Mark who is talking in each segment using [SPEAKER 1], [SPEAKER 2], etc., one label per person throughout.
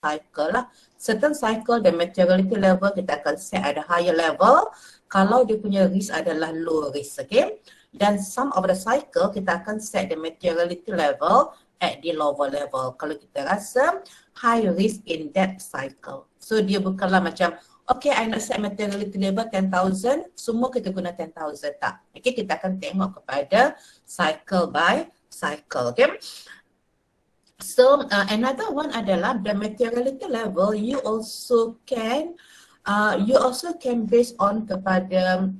[SPEAKER 1] cycle lah. Certain cycle the materiality level kita akan set at a higher level kalau dia punya risk adalah low risk, okay. Dan some of the cycle kita akan set the materiality level at the lower level kalau kita rasa high risk in that cycle. So dia bukanlah macam okay, I nak set materiality level 10,000, semua kita guna 10,000, tak. Okay, kita akan tengok kepada cycle by cycle, okay. So another one adalah the materiality level you also can based on kepada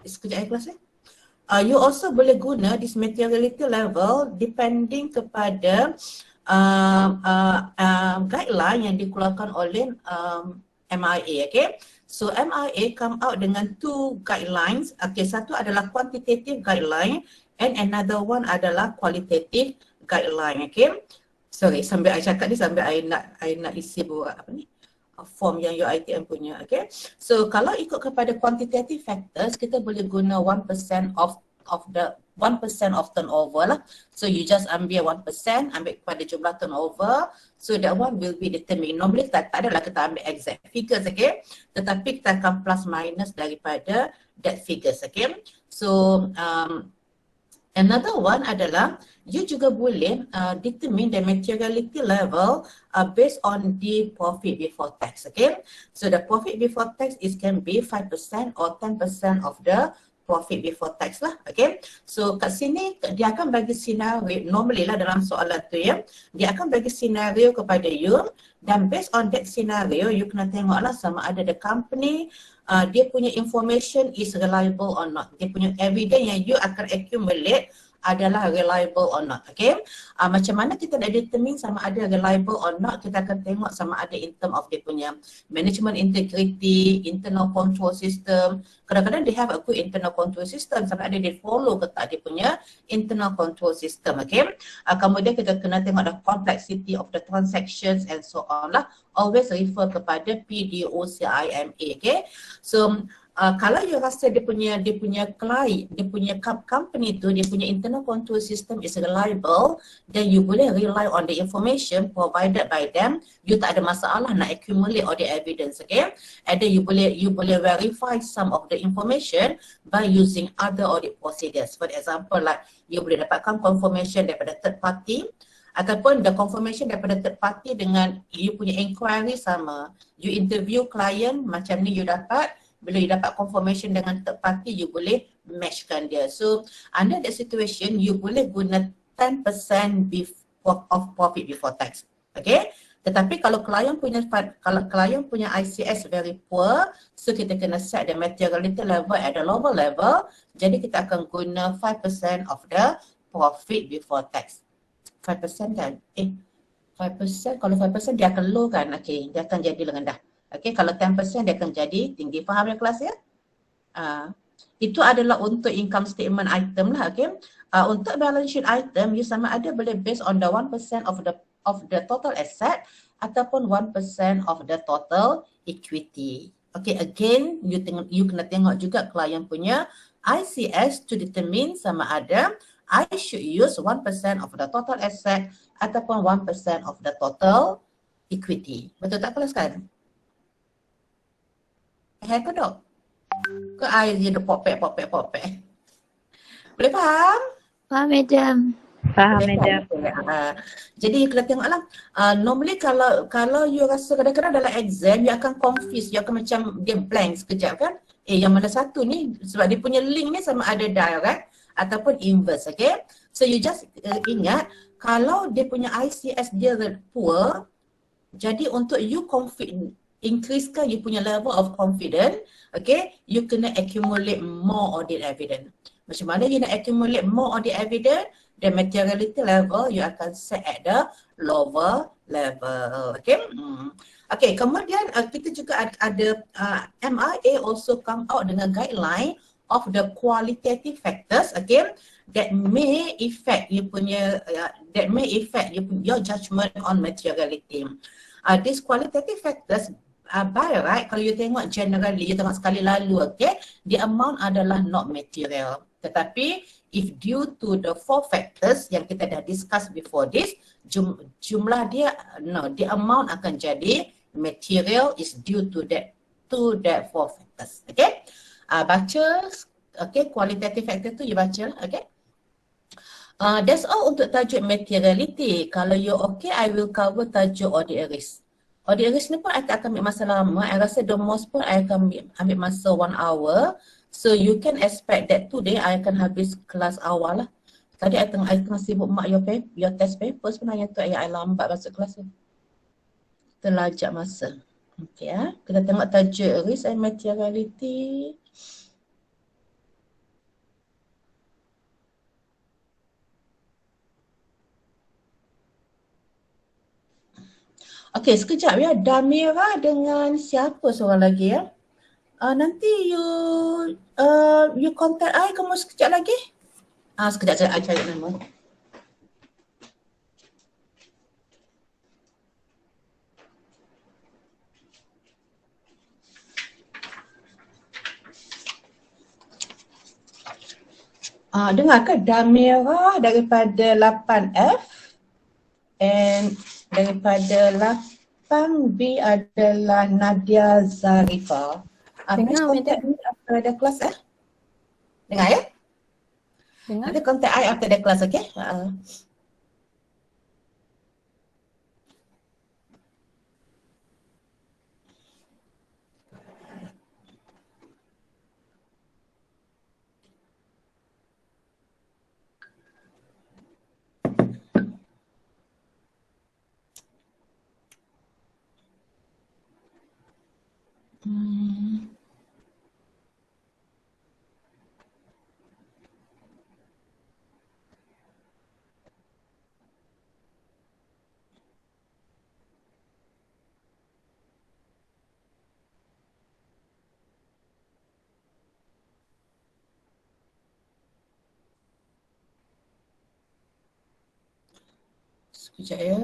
[SPEAKER 1] sekejap ya kelas ya. You also boleh guna this materiality level depending kepada guideline yang dikeluarkan oleh MIA, okay. So MIA come out dengan two guidelines. Okay, satu adalah quantitative guideline and another one adalah qualitative guideline, okay. Sorry, sambil I cakap ni sambil I nak isi buat apa ni form yang UiTM punya, okay. So kalau ikut kepada quantitative factors, kita boleh guna 1% of the 1% of turnover lah. So you just ambil 1%, ambil kepada jumlah turnover. So that one will be determined. Normally tak adalah kita ambil exact figures, okay. Tetapi kita akan plus minus daripada that figures, okay. So another one adalah you juga boleh determine the materiality level based on the profit before tax, okay. So the profit before tax can be 5% or 10% of the profit before tax lah, okay. So kat sini dia akan bagi scenario, normally lah dalam soalan tu ya, dia akan bagi scenario kepada you dan based on that scenario you kena tengok lah sama ada the company dia punya information is reliable or not, dia punya evidence yang you akan accumulate adalah reliable or not, okay. Macam mana kita nak determine sama ada reliable or not, kita akan tengok sama ada in term of dia punya management integrity, internal control system. Kadang-kadang they have a good internal control system, sama ada dia follow ke tak dia punya internal control system, okay. Kemudian kita kena tengok the complexity of the transactions and so on lah. Always refer kepada PDOCIMA, okay. So kalau you rasa dia punya client, dia punya company tu, dia punya internal control system is reliable, then you boleh rely on the information provided by them. You tak ada masalah nak accumulate all the evidence, okay. And then you boleh verify some of the information by using other audit procedures. For example, like you boleh dapatkan confirmation daripada third party, ataupun the confirmation daripada third party dengan you punya inquiry sama. You interview client macam ni you dapat. Bila you dapat confirmation dengan third party, you boleh matchkan dia. So under that situation, you boleh guna 10% of profit before tax, okay. Tetapi kalau klien punya ICS very poor, so kita kena set the materiality level at the lower level. Jadi kita akan guna 5% of the profit before tax. 5% kan? 5%, kalau 5% dia akan low kan? Okay, dia akan jadi rendah. Okay, kalau 10% dia akan jadi tinggi. Faham ya kelas ya? Itu adalah untuk income statement item lah, okay. Untuk balance sheet item, you sama ada boleh based on the 1% of the total asset ataupun 1% of the total equity. Okay, again, you kena tengok juga klien punya ICS to determine sama ada I should use 1% of the total asset ataupun 1% of the total equity. Betul tak kelas kan? Ke dok? Ke air je popek. Boleh faham?
[SPEAKER 2] Faham, madam.
[SPEAKER 3] Faham, madam.
[SPEAKER 1] Jadi you kena tengoklah. Normally kalau you rasa kadang-kadang dalam exam you akan confuse, you akan macam dia blank sekejap kan? Yang mana satu ni sebab dia punya link ni sama ada direct ataupun inverse, okay? So you just ingat kalau dia punya ICS dia poor, jadi untuk you increasekan you punya level of confidence, okay, you kena accumulate more audit evidence. Macam mana you nak accumulate more audit evidence? The materiality level you akan set at the lower level, okay. Okay, kemudian kita juga ada MIA also come out dengan guideline of the qualitative factors, okay, that may affect you punya your judgment on materiality. These qualitative factors by right, kalau you tengok generally, you tengok sekali lalu, okay, the amount adalah not material. Tetapi if due to the 4 factors yang kita dah discuss before this, jumlah dia, the amount akan jadi material is due to that 4 factors. Okay, baca, okay, qualitative factor tu you baca, okay. That's all untuk tajuk materiality. Kalau you okay, I will cover tajuk audit risk. Audit risk ni pun I akan ambil masa lama. I rasa the most pun I akan ambil masa 1 hour. So you can expect that today I akan habis kelas awal lah. Tadi I tengah sibuk mark your test paper sebenarnya tu I lambat masuk kelas tu. Terlajak masa. Okay kita tengok tajuk risk and materiality. Okay, sekejap ya. Damira dengan siapa seorang lagi ya? Nanti you contact I kamu sekejap lagi. Sekejap saya cari nama. Dengar ke Damira daripada 8F and daripada 8B adalah Nadia Zarifa.
[SPEAKER 2] Dengar,
[SPEAKER 1] contact me after the class Dengar ya?
[SPEAKER 2] Dengar.
[SPEAKER 1] Nanti contact I after the class, okay? Sekejap ya.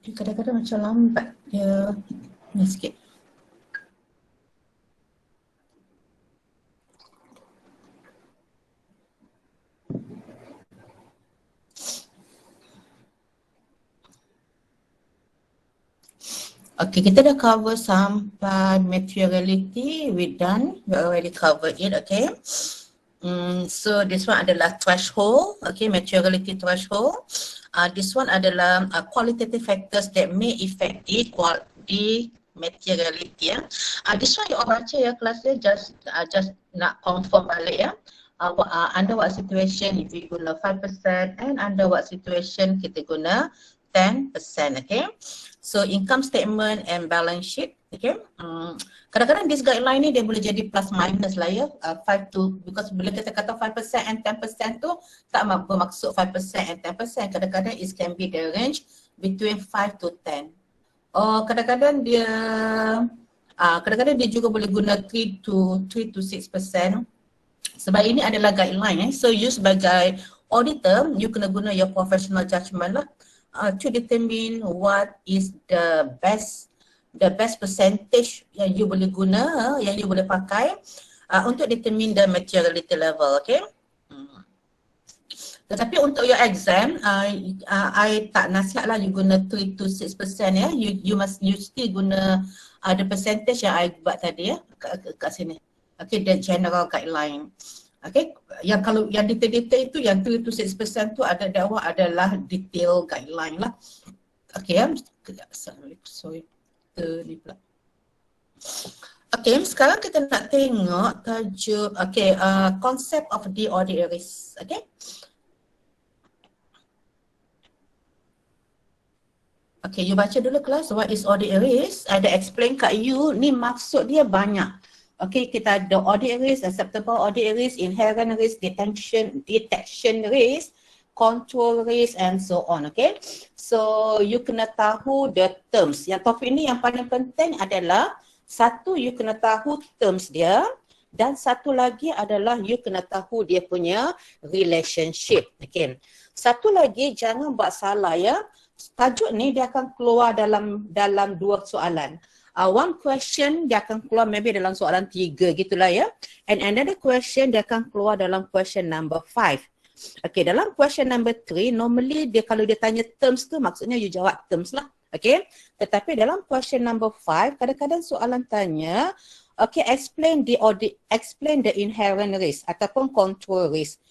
[SPEAKER 1] Dia kadang-kadang macam lambat dia ni sikit. Okay, kita dah cover sampai materiality, we done, we already covered it, okay. So this one adalah threshold, okay, materiality threshold. This one adalah qualitative factors that may affect the materiality. This one you all baca ya kelas dia, just nak confirm balik ya. Under what situation if we guna 5% and under what situation kita guna 10%, okay. So income statement and balance sheet, okay. Kadang-kadang this guideline ni dia boleh jadi plus minus lah ya, 5 to, because bila kita kata 5% and 10% tu tak bermaksud 5% and 10%, kadang-kadang it can be the range between 5 to 10. Kadang-kadang dia juga boleh guna 3 to 6%. Sebab ini adalah guideline so you sebagai auditor, you kena guna your professional judgment lah to determine what is the best percentage yang you boleh guna, yang you boleh pakai untuk determine the materiality level, okay. Tetapi untuk your exam, I tak nasihat lah you guna 3 to 6% ya. You still guna the percentage yang I buat tadi ya kat sini. Okay, the general guideline. Okay, yang kalau yang detail-detail itu yang 3 to 6% tu adalah detail guideline lah. Okay ya, sorry. Ni pula. Okay, sekarang kita nak tengok tajuk, okay, concept of the audit risk, okay. Okay, you baca dulu kelas, what is audit risk? Ada explain kat you, ni maksud dia banyak. Okay, kita ada audit risk, acceptable audit risk, inherent risk, detection risk, control risk and so on, okay. So you kena tahu the terms. Yang topik ni yang paling penting adalah satu, you kena tahu terms dia, dan satu lagi adalah you kena tahu dia punya relationship, okay. Satu lagi, jangan buat salah ya. Tajuk ni dia akan keluar dalam 2 soalan. One question dia akan keluar maybe dalam soalan 3 gitulah ya. And another question dia akan keluar dalam question number 5. Okay, dalam question number 3, normally dia kalau dia tanya terms tu maksudnya you jawab terms lah. Okay, tetapi dalam question number 5, kadang-kadang soalan tanya, okay, explain the inherent risk ataupun control risk.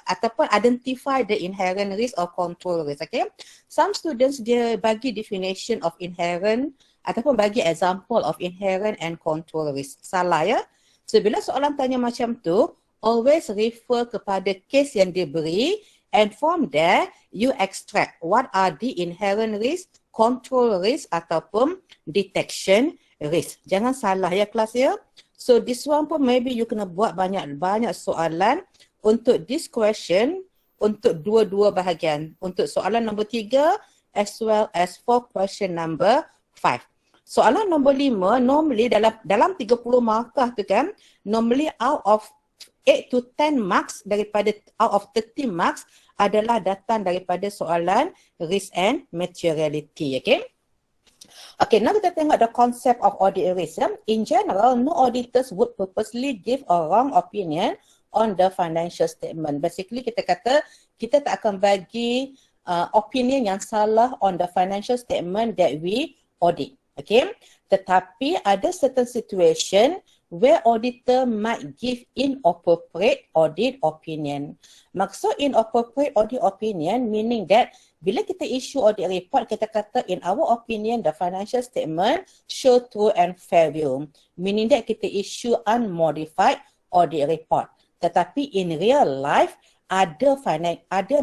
[SPEAKER 1] Ataupun identify the inherent risk or control risk. Okay, some students dia bagi definition of inherent ataupun bagi example of inherent and control risk. Salah ya. So bila soalan tanya macam tu, always refer kepada case yang diberi and from there you extract what are the inherent risk, control risk ataupun detection risk. Jangan salah ya kelas ya. So this one pun maybe you kena buat banyak soalan untuk this question untuk dua-dua bahagian. Untuk soalan nombor 3 as well as for question number 5. Soalan nombor 5 normally dalam 30 markah tu kan, normally out of 8 to 10 marks daripada out of 30 marks adalah datang daripada soalan risk and materiality. Okay. Okay, now kita tengok the concept of audit risk. In general, no auditors would purposely give a wrong opinion on the financial statement. Basically, kita kata kita tak akan bagi opinion yang salah on the financial statement that we audit. Okay, tetapi ada certain situation where auditor might give inappropriate audit opinion. Maksud inappropriate audit opinion meaning that bila kita issue audit report, kita kata in our opinion the financial statement show true and fair view. Meaning that kita issue unmodified audit report. Tetapi in real life ada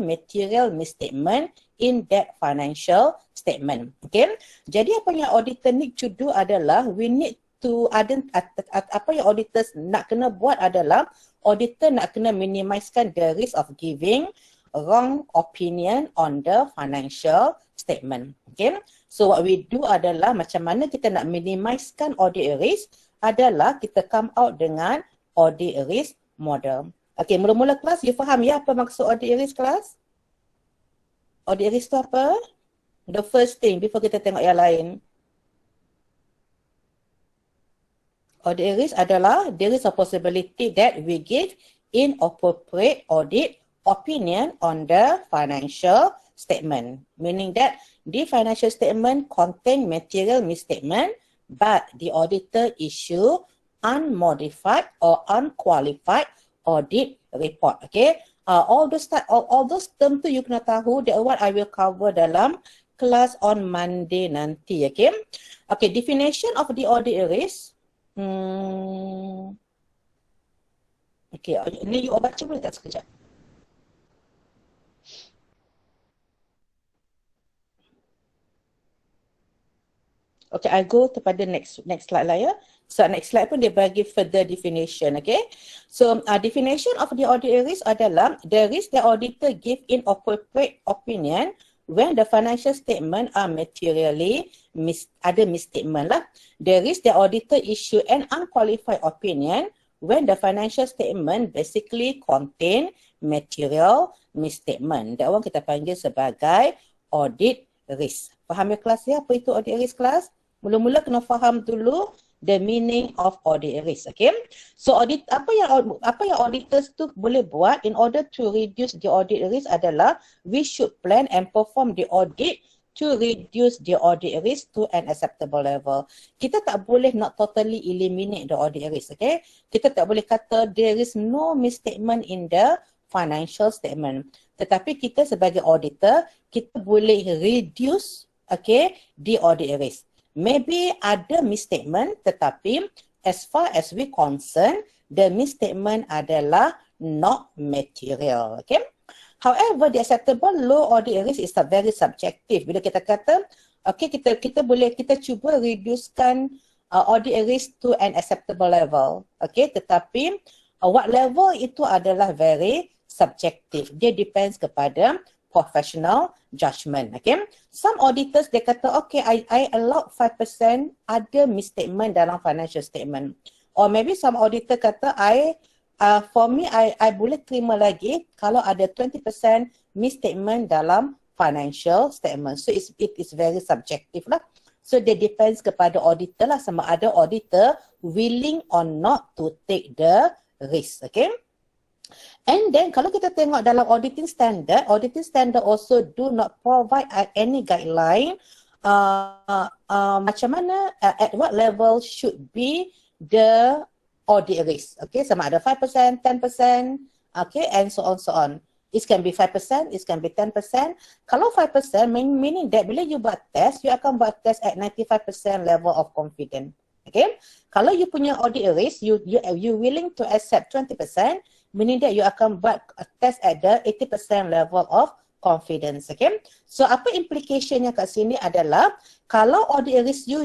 [SPEAKER 1] material misstatement in that financial statement. Okay. Jadi apa yang auditor need to do adalah we need to apa yang auditors nak kena buat adalah auditor nak kena minimizekan the risk of giving wrong opinion on the financial statement. Okay. So what we do adalah macam mana kita nak minimizekan audit risk adalah kita come out dengan audit risk model. Okay, mula-mula kelas you faham ya apa maksud audit risk kelas? Audit risk tu apa? The first thing before kita tengok yang lain. Audit risk adalah there is a possibility that we give inappropriate audit opinion on the financial statement. Meaning that the financial statement contain material misstatement but the auditor issue unmodified or unqualified audit report. Okay. All those term tu you kena tahu, that what I will cover dalam kelas on Monday nanti. Okay. Okay, definition of the audit risk. Okay, ni you baca boleh tak sekejap? Okay, I go kepada next slide lah ya. So next slide pun dia bagi further definition, okay. So definition of the audit risk adalah the risk the auditor give inappropriate opinion when the financial statement are materially ada misstatement lah. The risk the auditor issue an unqualified opinion when the financial statement basically contain material misstatement. That one kita panggil sebagai audit risk. Faham ya kelas ya? Apa itu audit risk kelas? Mula-mula kena faham dulu the meaning of audit risk. Okay. So apa yang auditors tu boleh buat in order to reduce the audit risk adalah we should plan and perform the audit to reduce the audit risk to an acceptable level. Kita tak boleh nak totally eliminate the audit risk. Okay. Kita tak boleh kata there is no misstatement in the financial statement. Tetapi kita sebagai auditor, kita boleh reduce the audit risk. Maybe ada misstatement tetapi as far as we concern, the misstatement adalah not material. Okay. However, the acceptable low audit risk is very subjective. Bila kita kata, okay, kita cuba reducekan audit risk to an acceptable level. Okay, tetapi what level itu adalah very subjective. Dia depends kepada professional judgment. Okay. Some auditors dia kata okay, I allowed 5% ada misstatement dalam financial statement. Or maybe some auditor kata for me I boleh terima lagi kalau ada 20% misstatement dalam financial statement. So it is very subjective lah. So dia depends kepada auditor lah, sama ada auditor willing or not to take the risk. Okay. And then kalau kita tengok dalam auditing standard also do not provide any guideline macam mana, at what level should be the audit risk. Okay, sama ada 5%, 10%, okay, and so on. It can be 5%, it can be 10%. Kalau 5%, meaning that bila you buat test, you akan buat test at 95% level of confidence. Okay, kalau you punya audit risk, you willing to accept 20%, meaning that you akan buat a test at the 80% level of confidence. Okay, so apa implicationnya kat sini adalah kalau audit risk you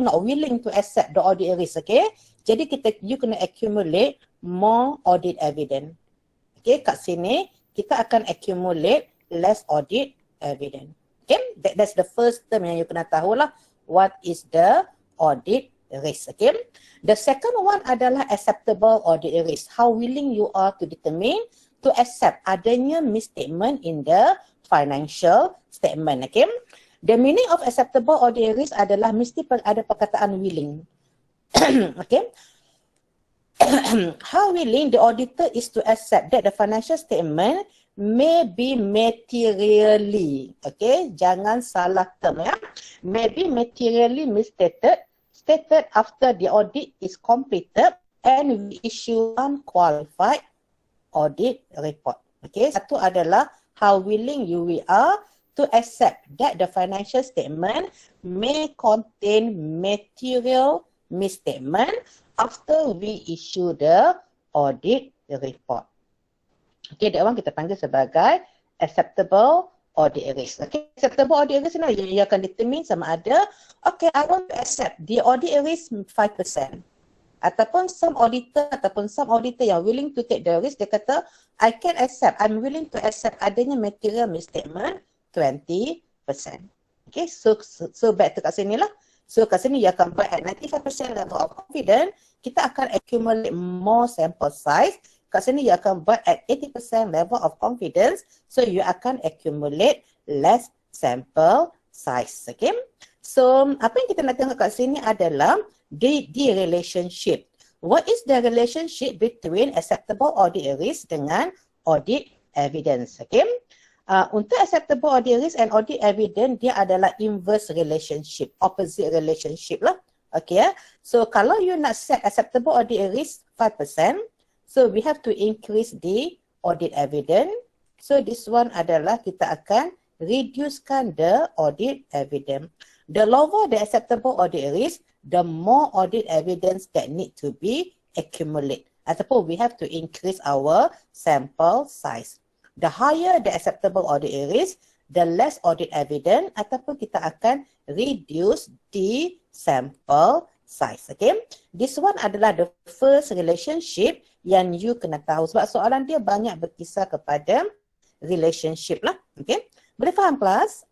[SPEAKER 1] not willing to accept the audit risk. Okay, jadi you kena accumulate more audit evidence. Okay, kat sini kita akan accumulate less audit evidence. Okay, that's the first term yang you kena tahu lah, what is the audit risk. Okay, the second one adalah acceptable audit risk. How willing you are to determine to accept adanya misstatement in the financial statement. Okay, the meaning of acceptable audit risk adalah mesti ada perkataan willing. Okay, how willing the auditor is to accept that the financial statement may be materially, okay, jangan salah term ya, may be materially misstated, stated after the audit is completed and we issue unqualified audit report. Okay, satu adalah how willing we are to accept that the financial statement may contain material misstatement after we issue the audit report. Okay, that one kita panggil sebagai acceptable audit risk. Okay, acceptable audit risk ni you akan determine sama ada, okay, I want to accept the audit risk 5%. Ataupun some auditor yang willing to take the risk, dia kata, I can accept, I'm willing to accept adanya material misstatement 20%. Okay, so back to kat sini lah. So kat sini you akan buat at 95% level of confidence, kita akan accumulate more sample size. Kat sini you akan buat at 80% level of confidence, so you akan accumulate less sample size. Okay, so apa yang kita nak tengok kat sini adalah the relationship. What is the relationship between acceptable audit risk dengan audit evidence? Okay, untuk acceptable audit risk and audit evidence, dia adalah inverse relationship, opposite relationship lah. Okay, so kalau you nak set acceptable audit risk 5%, so we have to increase the audit evidence. So this one adalah kita akan reducekan the audit evidence. The lower the acceptable audit risk, the more audit evidence that need to be accumulated. Ataupun we have to increase our sample size. The higher the acceptable audit risk, the less audit evidence, ataupun kita akan reduce the sample size. Okay, this one adalah the first relationship yang you kena tahu, sebab soalan dia banyak berkisar kepada relationship lah. Okay, boleh faham kelas?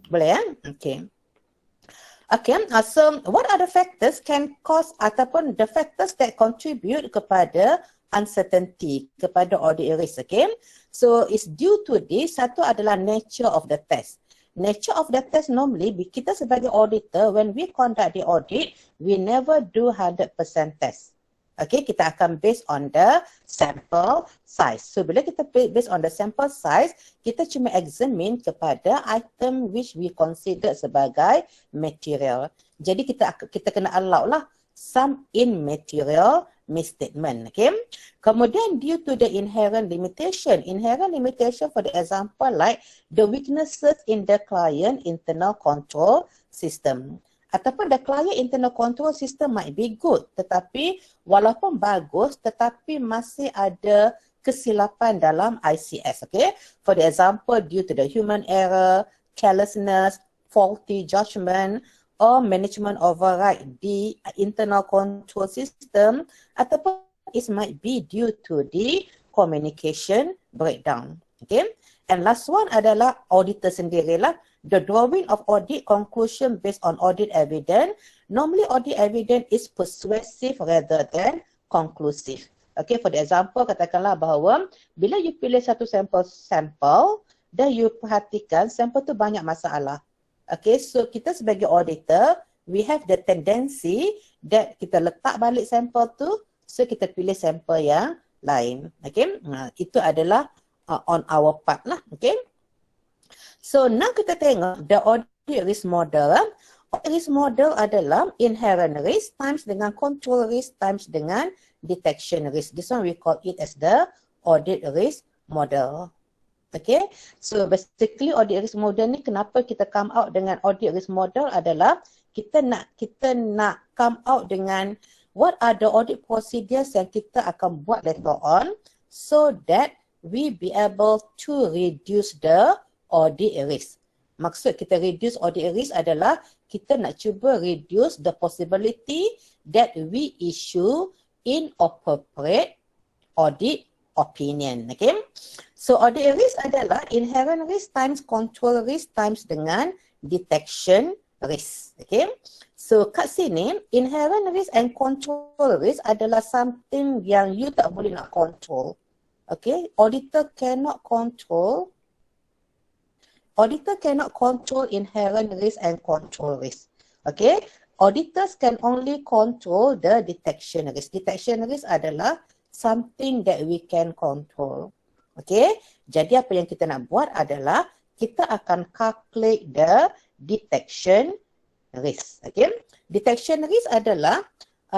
[SPEAKER 1] Boleh ya? Okay. Okay, so what are the factors can cause ataupun the factors that contribute kepada uncertainty, kepada audit risk? Okay, so it's due to this. Satu adalah nature of the test. Nature of the test normally, kita sebagai auditor, when we conduct the audit, we never do 100% test. Okay, kita akan based on the sample size. So bila kita based on the sample size, kita cuma examine kepada item which we consider sebagai material. Jadi kita kena allow lah some immaterial misstatement. Okay, kemudian due to the inherent limitation for the example like the weaknesses in the client internal control system. Ataupun the client internal control system might be good, tetapi walaupun bagus, tetapi masih ada kesilapan dalam ICS. Okay, for the example, due to the human error, carelessness, faulty judgment, or management override the internal control system, ataupun it might be due to the communication breakdown. Okay, and last one adalah auditor sendirilah. The drawing of audit conclusion based on audit evidence. Normally audit evidence is persuasive rather than conclusive. Okay, for the example, katakanlah bahawa bila you pilih satu sampel, dan you perhatikan sampel tu banyak masalah. Okay, so kita sebagai auditor, we have the tendency that kita letak balik sampel tu, so kita pilih sampel yang lain. Okay, itu adalah on our part lah. Okay, so now kita tengok the audit risk model. Audit risk model adalah inherent risk times dengan control risk times dengan detection risk. This one we call it as the audit risk model. Okay, so basically audit risk model ni kenapa kita come out dengan audit risk model adalah kita nak come out dengan what are the audit procedures yang kita akan buat later on so that we be able to reduce the audit risk. Maksud kita reduce audit risk adalah kita nak cuba reduce the possibility that we issue inappropriate audit opinion. Okay, so audit risk adalah inherent risk times control risk times dengan detection risk. Okay, so kat sini inherent risk and control risk adalah something yang you tak boleh nak control. Okay, auditor cannot control inherent risk and control risk. Okay, auditors can only control the detection risk. Detection risk adalah something that we can control. Okay, jadi apa yang kita nak buat adalah kita akan calculate the detection risk. Okay, detection risk adalah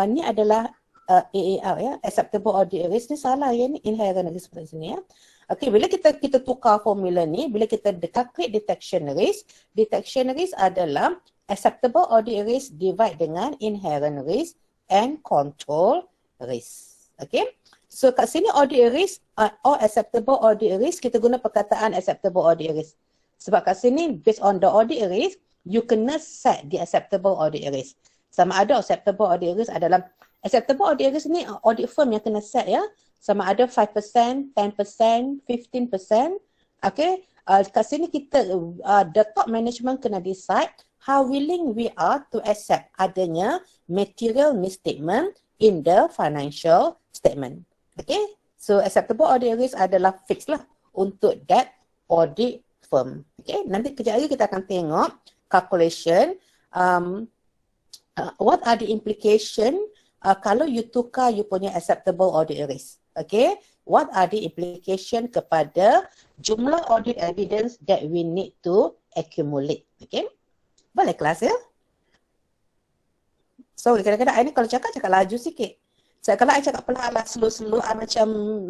[SPEAKER 1] ni adalah AAR ya, acceptable audit risk. Ni salah ya, ni inherent risk pada sini ya. Okay, bila kita tukar formula ni, bila kita calculate detection risk adalah acceptable audit risk divide dengan inherent risk and control risk. Okay, so kat sini audit risk or acceptable audit risk, kita guna perkataan acceptable audit risk. Sebab kat sini based on the audit risk, you kena set the acceptable audit risk. Sama ada acceptable audit risk adalah, acceptable audit risk ni audit firm yang kena set ya. Sama ada 5%, 10%, 15%. Okay, kat sini kita, the top management kena decide how willing we are to accept adanya material misstatement in the financial statement. Okay, so acceptable audit risk adalah fix lah untuk that audit firm. Okay, nanti kejap lagi kita akan tengok calculation, what are the implication kalau you tukar you punya acceptable audit risk. Okay, what are the implication kepada jumlah audit evidence that we need to accumulate. Okay, boleh kelas ya? So kadang-kadang ini kalau cakap laju sikit. So kalau I cakap pelan-pelan slow-slow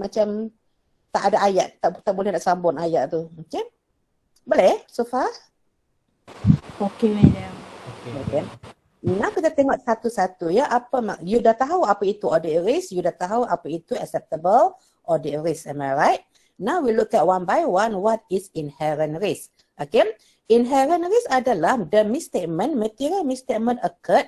[SPEAKER 1] macam tak ada ayat, tak boleh nak sambung ayat tu. Okay, boleh so far?
[SPEAKER 2] Okay, madam.
[SPEAKER 1] Okay. Now kita tengok satu-satu ya, you dah tahu apa itu audit risk, you dah tahu apa itu acceptable audit risk, am I right? Now we look at one by one what is inherent risk. Okay, inherent risk adalah the misstatement, material misstatement occurred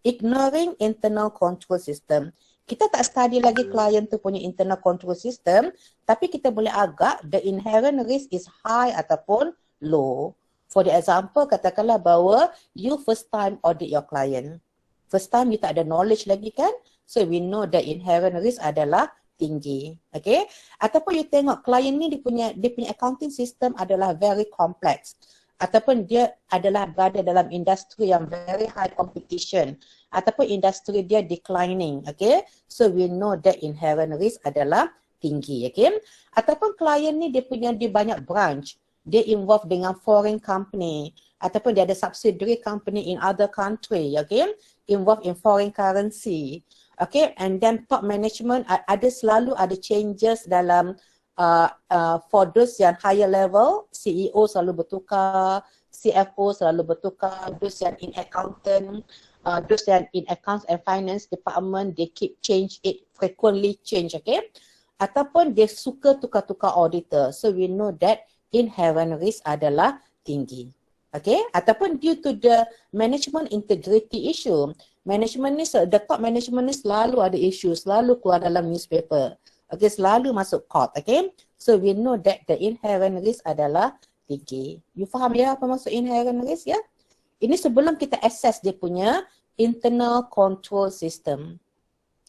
[SPEAKER 1] ignoring internal control system. Kita tak study lagi klien tu punya internal control system, tapi kita boleh agak the inherent risk is high ataupun low. For the example, katakanlah bahawa you first time audit your client. First time you tak ada knowledge lagi kan? So we know the inherent risk adalah tinggi. Okay? Ataupun you tengok klien ni dia punya accounting system adalah very complex. Ataupun dia adalah berada dalam industri yang very high competition. Ataupun industri dia declining. Okay? So we know that inherent risk adalah tinggi. Okay? Ataupun klien ni dia banyak branch. Dia involved dengan foreign company ataupun dia ada subsidiary company in other country, okay, involved in foreign currency, okay, and then top management selalu ada changes dalam for those yang higher level, CEO selalu bertukar, CFO selalu bertukar, those yang in accountant, those yang in accounts and finance department, they keep frequently change, okay, ataupun dia suka tukar-tukar auditor, so we know that inherent risk adalah tinggi. Okay, ataupun due to the management integrity issue. Management ni, the top management ni selalu ada issue, selalu keluar dalam newspaper. Okay, selalu masuk court. Okay, so we know that the inherent risk adalah tinggi. You faham ya apa maksud inherent risk ya? Ini sebelum kita assess dia punya internal control system.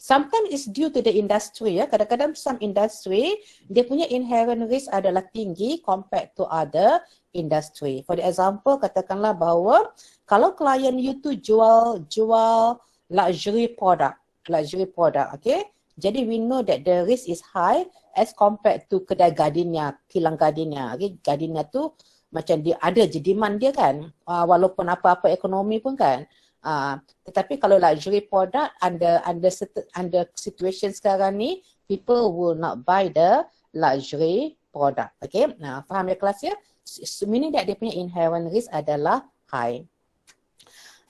[SPEAKER 1] Sometimes it's due to the industry ya. Kadang-kadang some industry dia punya inherent risk adalah tinggi compared to other
[SPEAKER 3] industry. For example, katakanlah bahawa kalau klien you tu jual luxury product, okay? Jadi we know that the risk is high as compared to kedai Gardenia, kilang Gardenia. Okay? Gardenia tu macam dia ada je demand dia kan, walaupun apa-apa ekonomi pun kan. Tetapi kalau luxury product under situation sekarang ni, people will not buy the luxury product. Okay, faham ya kelas ya? Meaning that dia punya inherent risk adalah high.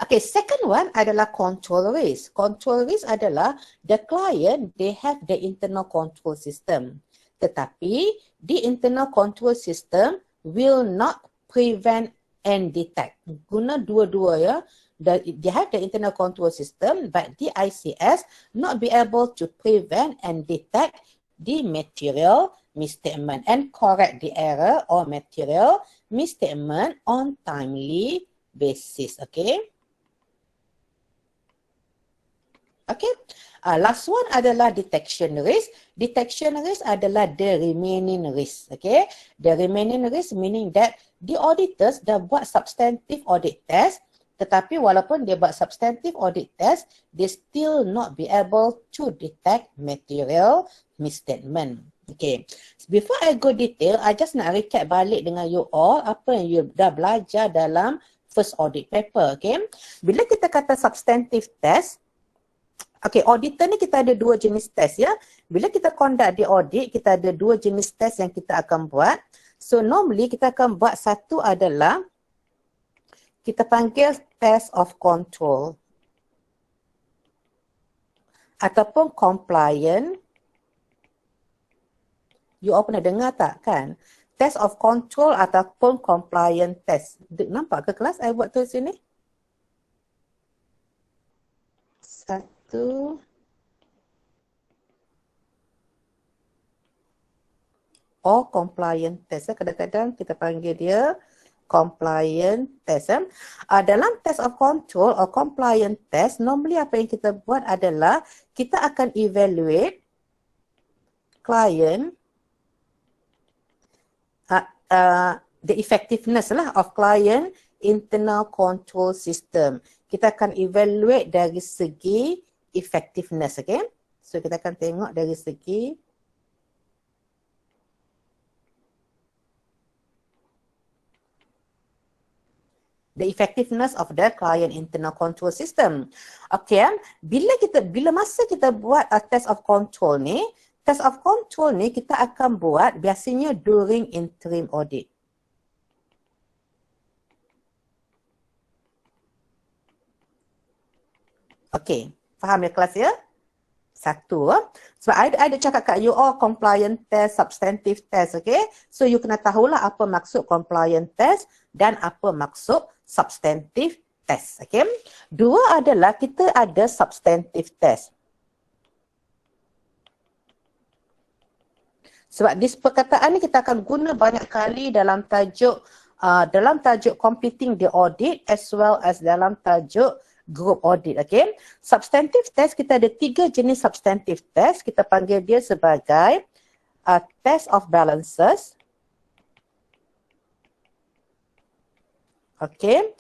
[SPEAKER 3] Okay, second one adalah control risk. Control risk adalah the client, they have the internal control system. Tetapi the internal control system will not prevent and detect. Guna dua-dua ya. They have the internal control system, but the ICS not be able to prevent and detect the material misstatement and correct the error or material misstatement on timely basis. Okay. Okay. Last one adalah detection risk. Detection risk adalah the remaining risk. Okay. The remaining risk meaning that the auditors dah buat substantive audit test, tetapi walaupun dia buat substantive audit test, they still not be able to detect material misstatement. Okay. Before I go detail, I just nak recap balik dengan you all apa yang you dah belajar dalam first audit paper. Okay. Bila kita kata substantive test, okay, auditor ni kita ada dua jenis test ya. Bila kita conduct di audit, kita ada dua jenis test yang kita akan buat. So normally kita akan buat satu adalah kita panggil test of control ataupun compliant. You all pernah dengar tak kan? Test of control ataupun compliant test. Nampak ke kelas I buat tulis sini? Satu. Or compliant test. Kadang-kadang kita panggil dia compliant test. Dalam test of control or compliant test, normally apa yang kita buat adalah kita akan evaluate client, the effectiveness lah of client internal control system. Kita akan evaluate dari segi effectiveness. Okay? So kita akan tengok dari segi the effectiveness of the client internal control system. Okay, bila masa kita buat test of control ni, kita akan buat biasanya during interim audit. Okay, faham ya kelas ya? Satu. Sebab I ada cakap kat you all compliant test, substantive test, okay? So you kena tahulah apa maksud compliant test dan apa maksud substantive test, okay? Dua adalah kita ada substantive test. Sebab di perkataan ni kita akan guna banyak kali dalam tajuk completing the audit as well as dalam tajuk group audit, okay? Substantive test, kita ada 3 jenis substantive test. Kita panggil dia sebagai test of balances. Okay.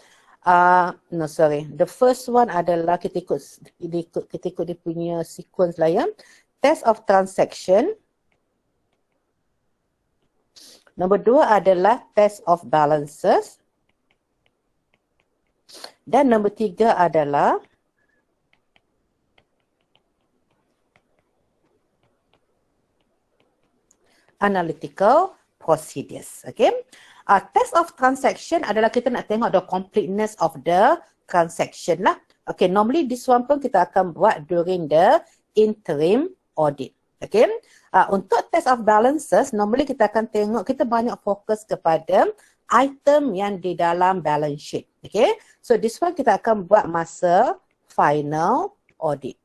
[SPEAKER 3] No, sorry. The first one adalah kita ikut dia punya sequence lah ya. Test of transaction. Nombor 2 adalah test of balances. Dan nombor 3 adalah analytical procedures. Okay. Test of transaction adalah kita nak tengok the completeness of the transaction lah. Okay, normally this one pun kita akan buat during the interim audit. Okay. Untuk test of balances, normally kita akan tengok, kita banyak fokus kepada item yang di dalam balance sheet. Okay. So this one kita akan buat masa final audit.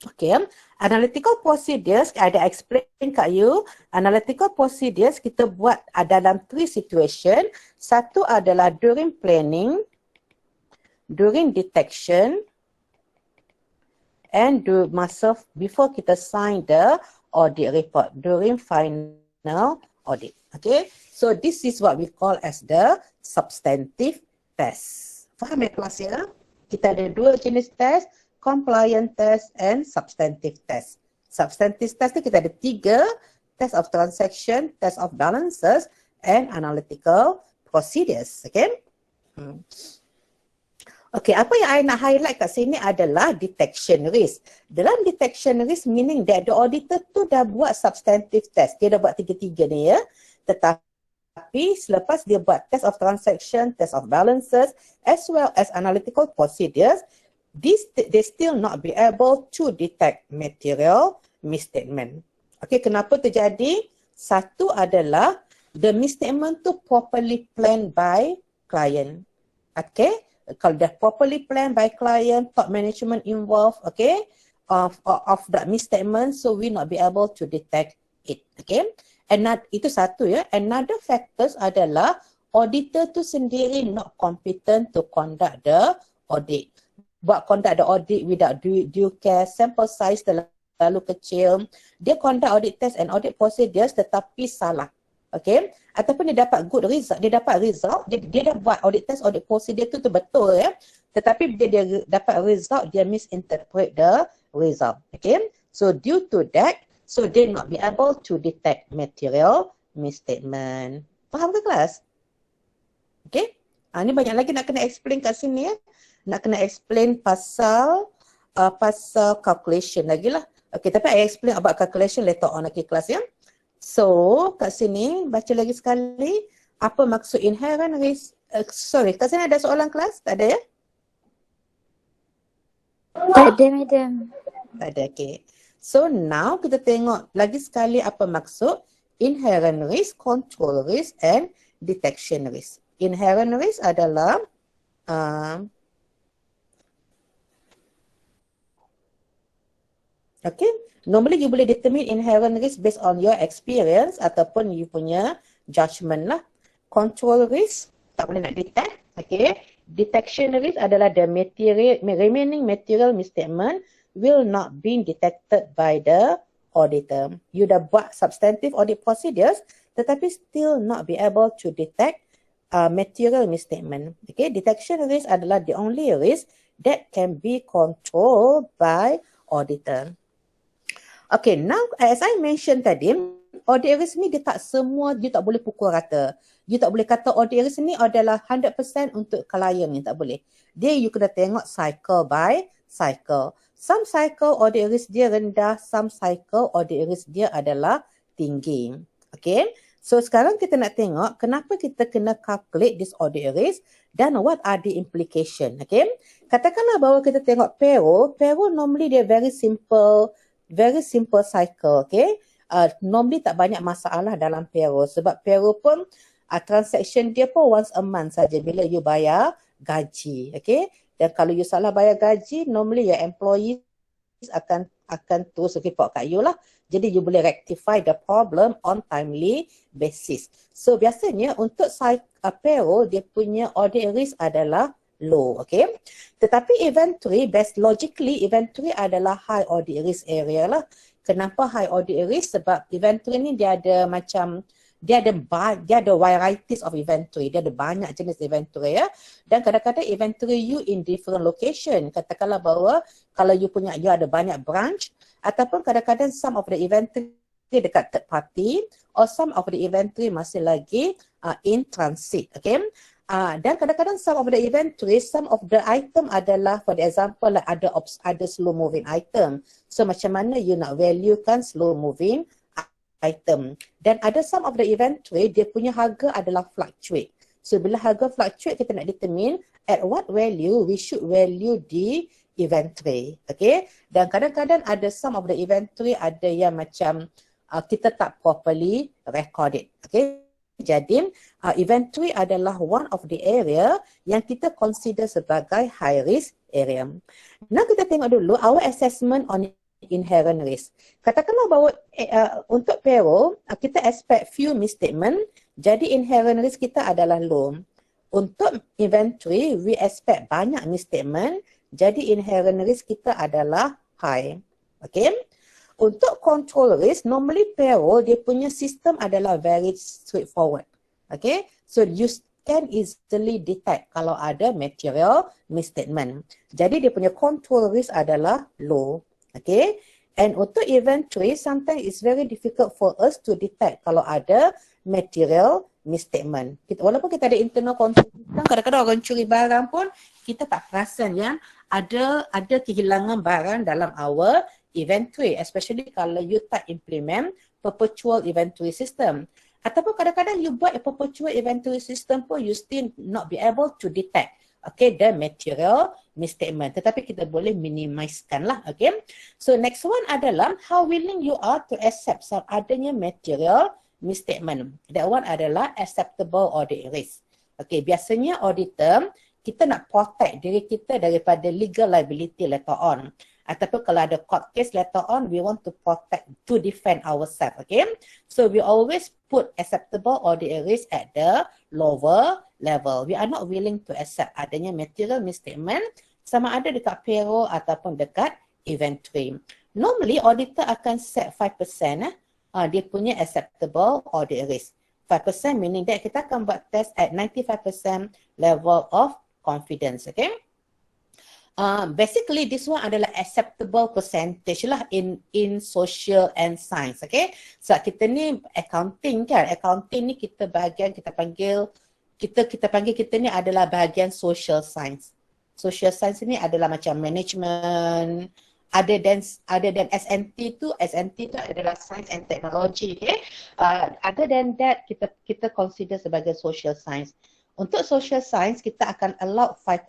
[SPEAKER 3] Okay. Analytical procedures, ada explain kat you. Analytical procedures kita buat dalam 3 situation. Satu adalah during planning, during detection, and masa before kita sign the audit report, during final audit. Okay, so this is what we call as the substantive test. Faham ya kelas ya? Kita ada dua jenis test, compliant test and substantive test. Substantive test ni kita ada tiga, test of transaction, test of balances and analytical procedures. Okay. Okay, apa yang I nak highlight kat sini adalah detection risk. Dalam detection risk meaning that the auditor tu dah buat substantive test. Dia dah buat tiga-tiga ni ya. Tetapi selepas dia buat test of transaction, test of balances as well as analytical procedures, they still not be able to detect material misstatement. Okay, kenapa terjadi? Satu adalah the misstatement tu properly planned by client. Okay, kalau dah properly planned by client, top management involved, okay, of that misstatement, so we not be able to detect it. Okay, and itu satu ya. Another factors adalah auditor tu sendiri not competent to conduct the audit. Conduct the audit without due care, sample size terlalu kecil. Dia conduct audit test and audit procedures tetapi salah. Okay, ataupun dia dapat good result, dia dah buat audit test, audit procedure tu betul ya, tetapi dia dapat result, dia misinterpret the result. Okay, so due to that, so they not be able to detect material misstatement. Faham ke kelas? Okay, ni banyak lagi nak kena explain kat sini ya, nak kena explain pasal calculation lagi lah. Okay, tapi I explain about calculation later on lagi kelas ya. So, kat sini, baca lagi sekali. Apa maksud inherent risk? Sorry, kat sini ada soalan kelas? Tak ada ya?
[SPEAKER 2] Tak ada, madam.
[SPEAKER 3] Tak ada, okay. So, now kita tengok lagi sekali apa maksud inherent risk, control risk and detection risk. Inherent risk adalah okay, normally you boleh determine inherent risk based on your experience ataupun you punya judgement lah. Control risk, tak boleh nak detect. Okay, detection risk adalah the remaining material misstatement will not be detected by the auditor. You dah buat substantive audit procedures tetapi still not be able to detect material misstatement. Okay, detection risk adalah the only risk that can be controlled by auditor. Okay, now as I mentioned tadi, audit risk ni dia tak boleh pukul rata. You tak boleh kata audit risk ni adalah 100% untuk klien ni, tak boleh. You kena tengok cycle by cycle. Some cycle audit risk dia rendah, some cycle audit risk dia adalah tinggi. Okay, so sekarang kita nak tengok kenapa kita kena calculate this audit risk dan what are the implication. Okay, katakanlah bahawa kita tengok payroll normally dia very simple cycle, okay. Normally tak banyak masalah dalam payroll sebab payroll pun transaction dia pun once a month saja bila you bayar gaji, okay. Dan kalau you salah bayar gaji, normally your employees akan terus report kat you lah. Jadi you boleh rectify the problem on timely basis. So biasanya untuk payroll dia punya audit risk adalah low, okay. Tetapi inventory, best logically inventory adalah high audit risk area lah. Kenapa high audit risk? Sebab inventory ni dia ada varieties of inventory. Dia ada banyak jenis inventory ya. Dan kadang-kadang inventory you in different location. Katakanlah bahawa kalau you ada banyak branch ataupun kadang-kadang some of the inventory dekat third party or some of the inventory masih lagi in transit, okay. Dan kadang-kadang some of the inventory, some of the item adalah, for example, like ada slow moving item. So macam mana you nak valuekan slow moving item. Dan ada some of the inventory, dia punya harga adalah fluctuate. So bila harga fluctuate, kita nak determine at what value we should value the inventory. Okay. Dan kadang-kadang ada some of the inventory ada yang macam kita tak properly record it. Okay. Jadi, inventory adalah one of the area yang kita consider sebagai high risk area. Now kita tengok dulu our assessment on inherent risk. Katakanlah bahawa untuk payroll, kita expect few misstatement, jadi inherent risk kita adalah low. Untuk inventory, we expect banyak misstatement, jadi inherent risk kita adalah high. Okay. untuk control risk, normally payroll dia punya sistem adalah very straightforward. Okay, so you can easily detect kalau ada material misstatement. Jadi dia punya control risk adalah low. Okay, and untuk inventory, sometimes it's very difficult for us to detect kalau ada material misstatement. Walaupun kita ada internal control system, kadang-kadang orang curi barang pun kita tak perasan yang ada kehilangan barang dalam our inventory, especially kalau you tak implement perpetual inventory system. Ataupun kadang-kadang you buat a perpetual inventory system pun you still not be able to detect the material misstatement. Tetapi kita boleh minimizekan lah. Okay. So next one adalah how willing you are to accept some adanya material misstatement. That one adalah acceptable audit risk. Okay, biasanya auditor kita nak protect diri kita daripada legal liability later on. Ataupun kalau ada court case later on, we want to protect, to defend ourselves, okay? So we always put acceptable audit risk at the lower level. We are not willing to accept adanya material misstatement sama ada dekat payroll ataupun dekat inventory. Normally, auditor akan set 5% dia punya acceptable audit risk. 5% meaning that kita akan buat test at 95% level of confidence, okay? Basically this one adalah acceptable percentage lah in social and science, okay? So kita ni accounting kan, accounting ni kita panggil kita ni adalah bahagian social science. Social science ni adalah macam management, other than SNT tu adalah science and technology, okay? Other than that kita consider sebagai social science. Untuk social science kita akan allow 5%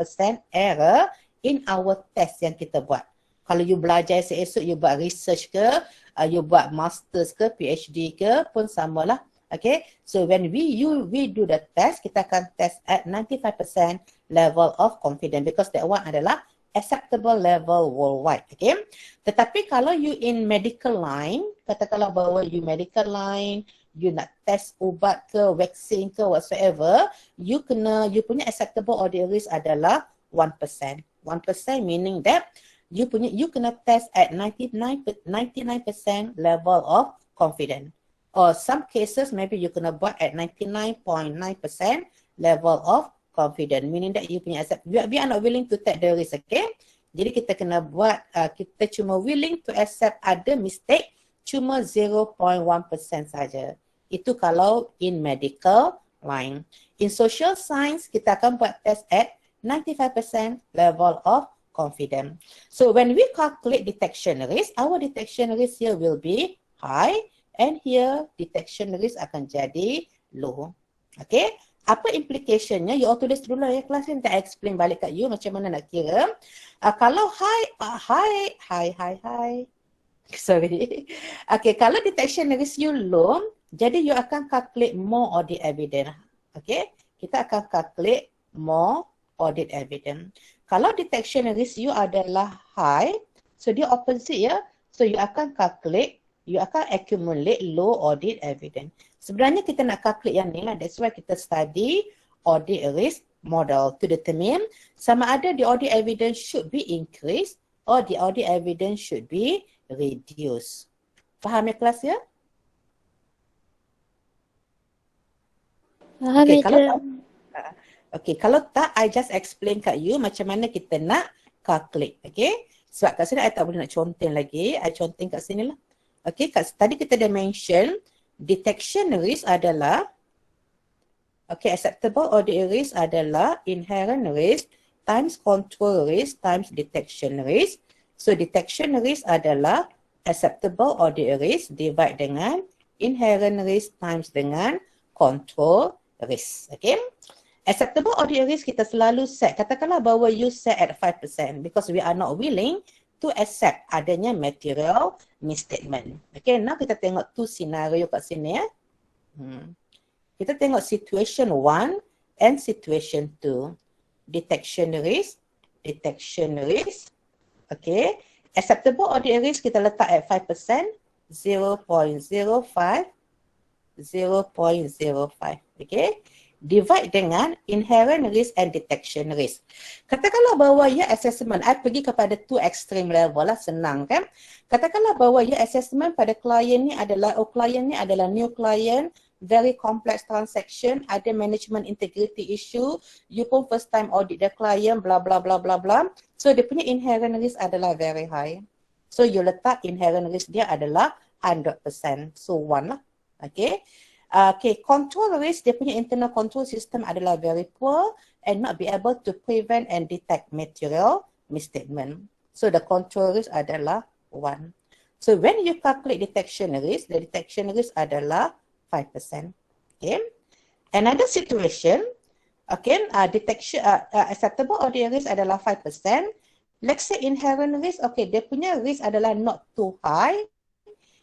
[SPEAKER 3] error in our test yang kita buat. Kalau you belajar esok-esok, you buat research ke, you buat masters ke, PhD ke, pun samalah. Okay, so when we do the test, kita akan test at 95% level of confidence because that one adalah acceptable level worldwide. Okay, tetapi kalau you in medical line, katakanlah bahawa you medical line, you nak test ubat ke, vaksin ke, whatsoever, you punya acceptable audit risk adalah 1%. 1% meaning that you kena test at 99% level of confidence. Or some cases maybe you kena buat at 99.9% level of confidence, meaning that you punya accept, we are not willing to take the risk, okay? Jadi kita kena buat, kita cuma willing to accept ada mistake cuma 0.1% saja. Itu kalau in medical line. In social science kita akan buat test at 95% level of confidence. So when we calculate detection risk, our detection risk here will be high and here detection risk akan jadi low. Okay, apa implicationnya? You all tulis dulu lah ya kelas ni, nanti I explain balik kat you macam mana nak kira. Kalau high, sorry. Okay, kalau detection risk you low, jadi you akan calculate more audit evidence. Okay, kita akan calculate more audit evidence. Kalau detection risk you adalah high, so dia opposite ya. So you akan calculate, you akan accumulate low audit evidence. Sebenarnya kita nak calculate yang ni lah. That's why kita study audit risk model to determine sama ada the audit evidence should be increased or the audit evidence should be reduced. Faham ya kelas ya?
[SPEAKER 2] Faham,
[SPEAKER 3] Okay, kalau tak, I just explain kat you macam mana kita nak calculate. Okay, sebab kat sini I tak boleh nak conteng lagi. I conteng kat sini lah. Okay, tadi kita dah mention detection risk adalah, okay, acceptable audit risk adalah inherent risk times control risk times detection risk. So detection risk adalah acceptable audit risk divide dengan inherent risk times dengan control risk. Okay. Acceptable audit risk kita selalu set, katakanlah bahawa you set at 5% because we are not willing to accept adanya material misstatement. Okay, now kita tengok two scenario kat sini ya. Kita tengok situation 1 and situation 2. Detection risk. Okay, acceptable audit risk kita letak at 5%, 0.05. Okay. divide dengan inherent risk and detection risk. Katakanlah bahawa ya assessment, I pergi kepada two extreme level lah, senang kan. Katakanlah bahawa ya assessment pada klien ni adalah, klien ni adalah new client, very complex transaction, ada management integrity issue, you pun first time audit the client, bla bla bla bla bla. So dia punya inherent risk adalah very high. So you letak inherent risk dia adalah 100%. So 1 lah. Okay. Okay, control risk, dia punya internal control system adalah very poor and not be able to prevent and detect material misstatement. So the control risk adalah 1. So when you calculate detection risk, the detection risk adalah 5%. Okay. Another situation, okay, detection acceptable audit risk adalah 5%. Let's say inherent risk, okay, dia punya risk adalah not too high.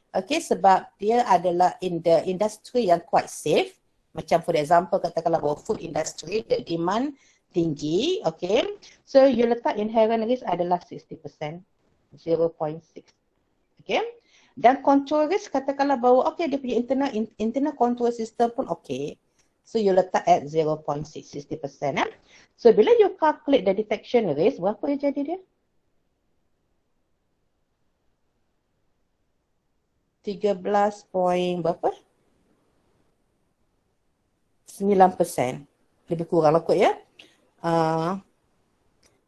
[SPEAKER 3] Okay, sebab dia adalah in the industry yang quite safe. Macam for example, katakanlah bahawa food industry, the demand tinggi, okay. So you letak inherent risk adalah 60%, 0.6. Okay. Dan control risk, katakanlah bahawa okay, dia punya internal control system pun okay. So you letak at 0.6, 60%. So bila you calculate the detection risk, berapa yang jadi dia? 13 point berapa? 9%. Lebih kurang lah kot ya.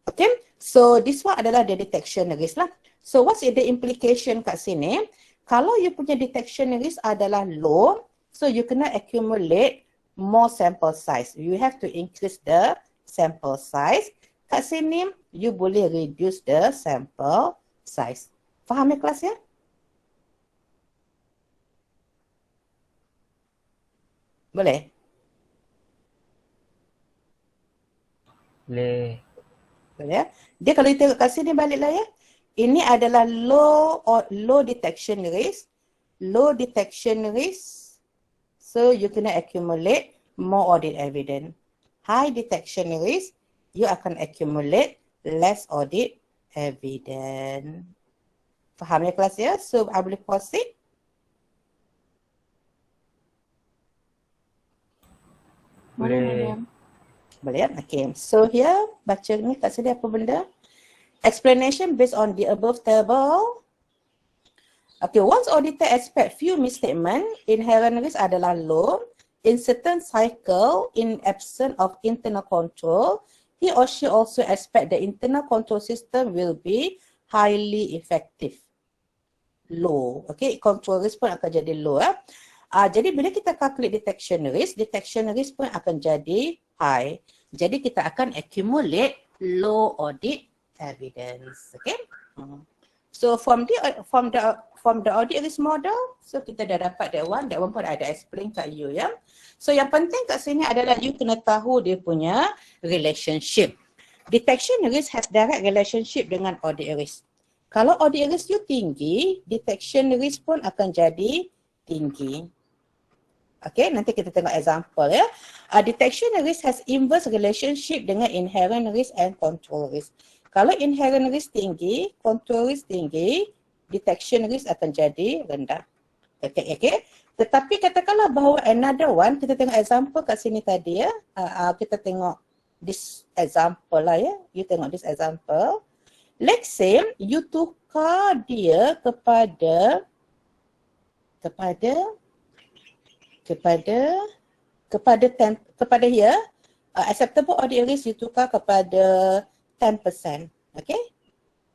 [SPEAKER 3] Okay. So this one adalah the detection risk lah. So what's the implication kat sini? Kalau you punya detection risk adalah low, so you kena accumulate more sample size. You have to increase the sample size. Kat sini, you boleh reduce the sample size. Faham ya kelas ya? Boleh?
[SPEAKER 4] Boleh.
[SPEAKER 3] Boleh ya? Dia kalau kita tengok kat sini baliklah ya. Ini adalah low detection risk. Low detection risk. So you kena accumulate more audit evidence. High detection risk, you akan accumulate less audit evidence. Faham ya kelas ya? So I boleh proceed.
[SPEAKER 4] Boleh.
[SPEAKER 3] Boleh ya? Okay. So here, baca ni kat sini apa benda? Explanation based on the above table. Okay, once auditor expect few misstatement, inherent risk adalah low. In certain cycle, in absence of internal control, he or she also expect the internal control system will be highly effective. Low. Okay, control risk pun akan jadi low. Jadi bila kita calculate detection risk pun akan jadi high. Jadi kita akan accumulate low audit evidence. Okay. So from the audit risk model, so kita dah dapat that one pun ada explain kat you ya. So yang penting kat sini adalah you kena tahu dia punya relationship. Detection risk has direct relationship dengan audit risk. Kalau audit risk you tinggi, detection risk pun akan jadi tinggi. Okay, nanti kita tengok example ya. Detection risk has inverse relationship dengan inherent risk and control risk. Kalau inherent risk tinggi, control risk tinggi, detection risk akan jadi rendah. Okay. Tetapi katakanlah bahawa another one, kita tengok example kat sini tadi ya. Kita tengok this example lah ya. You tengok this example. Let's say you tukar dia kepada here, acceptable audit risk you tukar kepada 10%. Okay?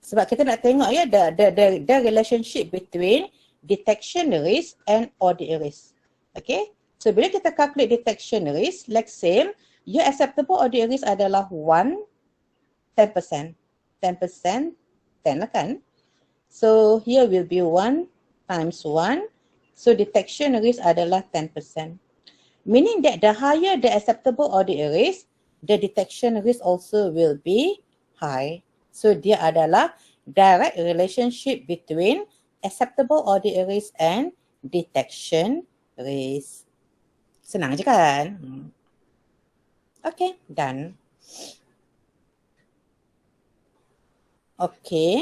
[SPEAKER 3] Sebab kita nak tengok ya the relationship between detection risk and audit risk. Okay? So bila kita calculate detection risk, let's say your acceptable audit risk adalah 10%. 10% lah kan? So here will be 1 times 1. So detection risk adalah 10%. Meaning that the higher the acceptable audit risk, the detection risk also will be high. So dia adalah direct relationship between acceptable audit risk and detection risk. Senang je kan? Okay, done. Okay,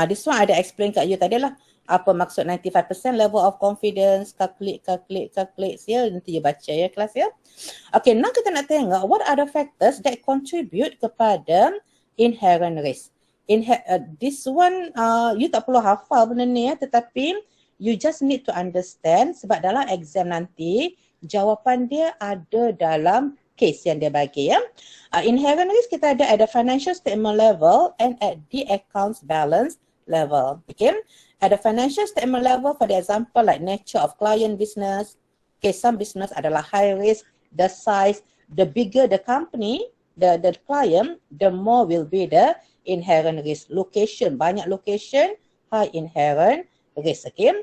[SPEAKER 3] this one ada explain kat you tadi lah. Apa maksud 95% level of confidence? Calculate ya. Nanti you baca ya kelas ya. Okay, now kita nak tengok what are the factors that contribute kepada inherent risk. This one, you tak perlu hafal benda ni ya, tetapi you just need to understand sebab dalam exam nanti, jawapan dia ada dalam case yang dia bagi ya. Inherent risk kita ada at the financial statement level and at the accounts balance level. Okay. At the financial statement level, for the example like nature of client business, okay, some business adalah high risk, the size, the bigger the company, the client, the more will be the inherent risk. Location, banyak location, high inherent risk. Okay.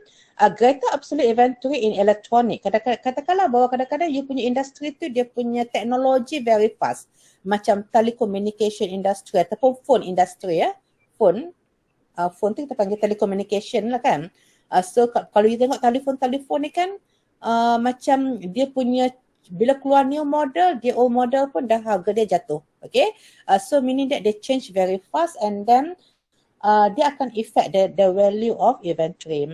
[SPEAKER 3] Greater absolute inventory in electronic. Katakanlah bahawa kadang-kadang you punya industri tu dia punya teknologi very fast. Macam telecommunication industry ataupun phone industry ya. Phone tu kita panggil telecommunication lah kan. So kalau you tengok telefon ni kan macam dia punya bila keluar new model, dia old model pun dah harga dia jatuh. Okay. So meaning that they change very fast and then dia akan affect the value of inventory.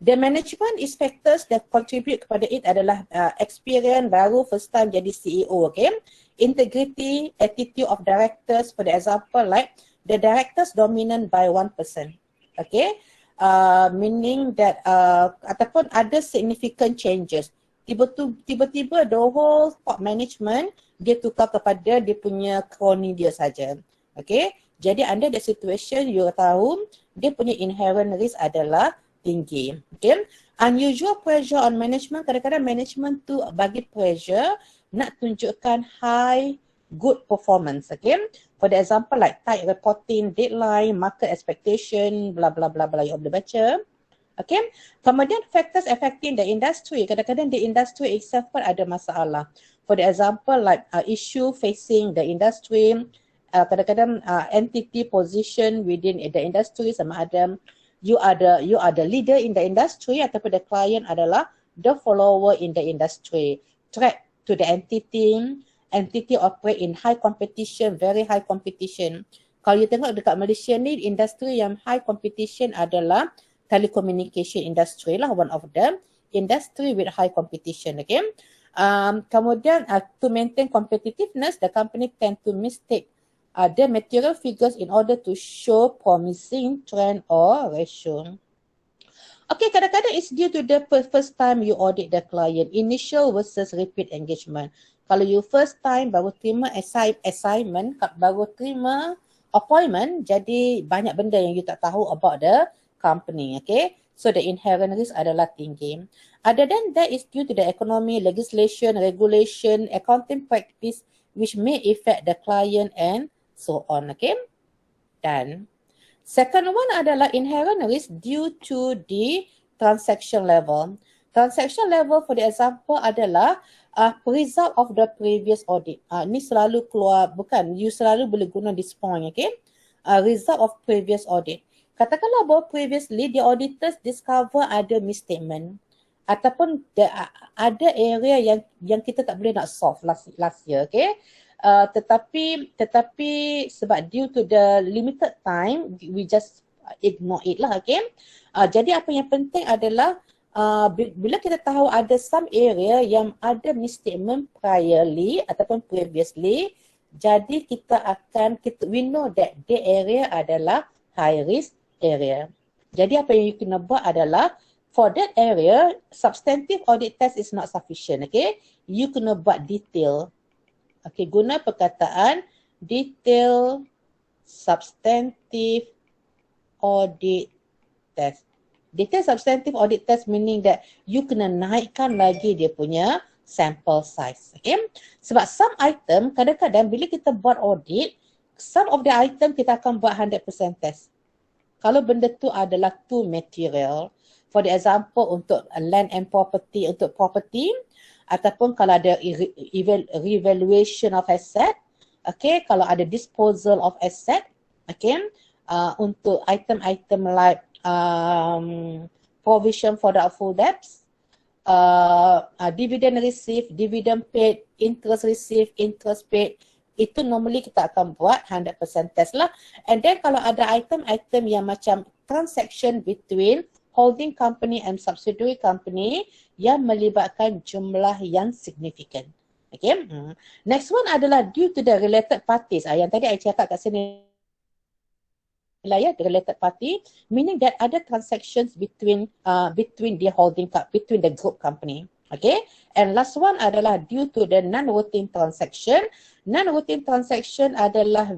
[SPEAKER 3] The management is factors that contribute kepada it adalah experience baru first time jadi CEO. Okay. Integrity, attitude of directors, for the example like the directors dominant by 1%. Okay. Meaning that ataupun ada significant changes. Tiba-tiba the whole top management dia tukar kepada dia punya crony dia saja. Okay. Jadi under the situation you tahu dia punya inherent risk adalah tinggi. Okay. Unusual pressure on management, kadang-kadang management tu bagi pressure nak tunjukkan high good performance. Okay. For the example like tight reporting, deadline, market expectation, bla bla bla bla you boleh baca. Okay. Kemudian factors affecting the industry, kadang-kadang the industry itself pun ada masalah. For the example like issue facing the industry, kadang-kadang entity position within the industry sama ada you are the leader in the industry ataupun the client adalah the follower in the industry. Threat to the entity operate in high competition, very high competition. Kalau you tengok dekat Malaysia ni, industri yang high competition adalah telecommunication industry lah, one of them. Industry with high competition, okay. Kemudian to maintain competitiveness, the company tend to mistake the material figures in order to show promising trend or ratio. Okay, kadang-kadang it's due to the first time you audit the client, initial versus repeat engagement. Kalau you first time baru terima assignment, baru terima appointment, jadi banyak benda yang you tak tahu about the company, okay. So the inherent risk adalah tinggi. Other than that is due to the economy, legislation, regulation, accounting practice which may affect the client and so on, okay. Dan second one adalah inherent risk due to the transaction level. Transaction level for the example adalah result of the previous audit. Ni selalu keluar, bukan, you selalu boleh guna this point, okay. Result of previous audit. Katakanlah bahawa previously the auditors discover ada misstatement ataupun ada area yang kita tak boleh nak solve last year, okay. Tetapi sebab due to the limited time, we just ignore it lah, okay. Jadi apa yang penting adalah bila kita tahu ada some area yang ada misstatement priorly ataupun previously, jadi we know that the area adalah high risk area. Jadi apa yang you kena buat adalah for that area, substantive audit test is not sufficient, okay. You kena buat detail. Okay, guna perkataan detail substantive audit test. Detail substantive audit test meaning that you kena naikkan lagi dia punya sample size. Okay. Sebab some item kadang-kadang bila kita buat audit, some of the item kita akan buat 100% test. Kalau benda tu adalah too material, for the example untuk land and property, untuk property, ataupun kalau ada revaluation of asset, okay, kalau ada disposal of asset, okay, untuk item-item like provision for doubtful debts, dividend received, dividend paid, interest received, interest paid, itu normally kita akan buat 100% test lah. And then kalau ada item-item yang macam transaction between holding company and subsidiary company yang melibatkan jumlah yang signifikan. Okay. Next one adalah due to the related parties. Yang tadi saya cakap kat sini lah ya, the related party, meaning that ada transactions between the holding between the group company. Okay. And last one adalah due to the non-routine transaction. Non-routine transaction adalah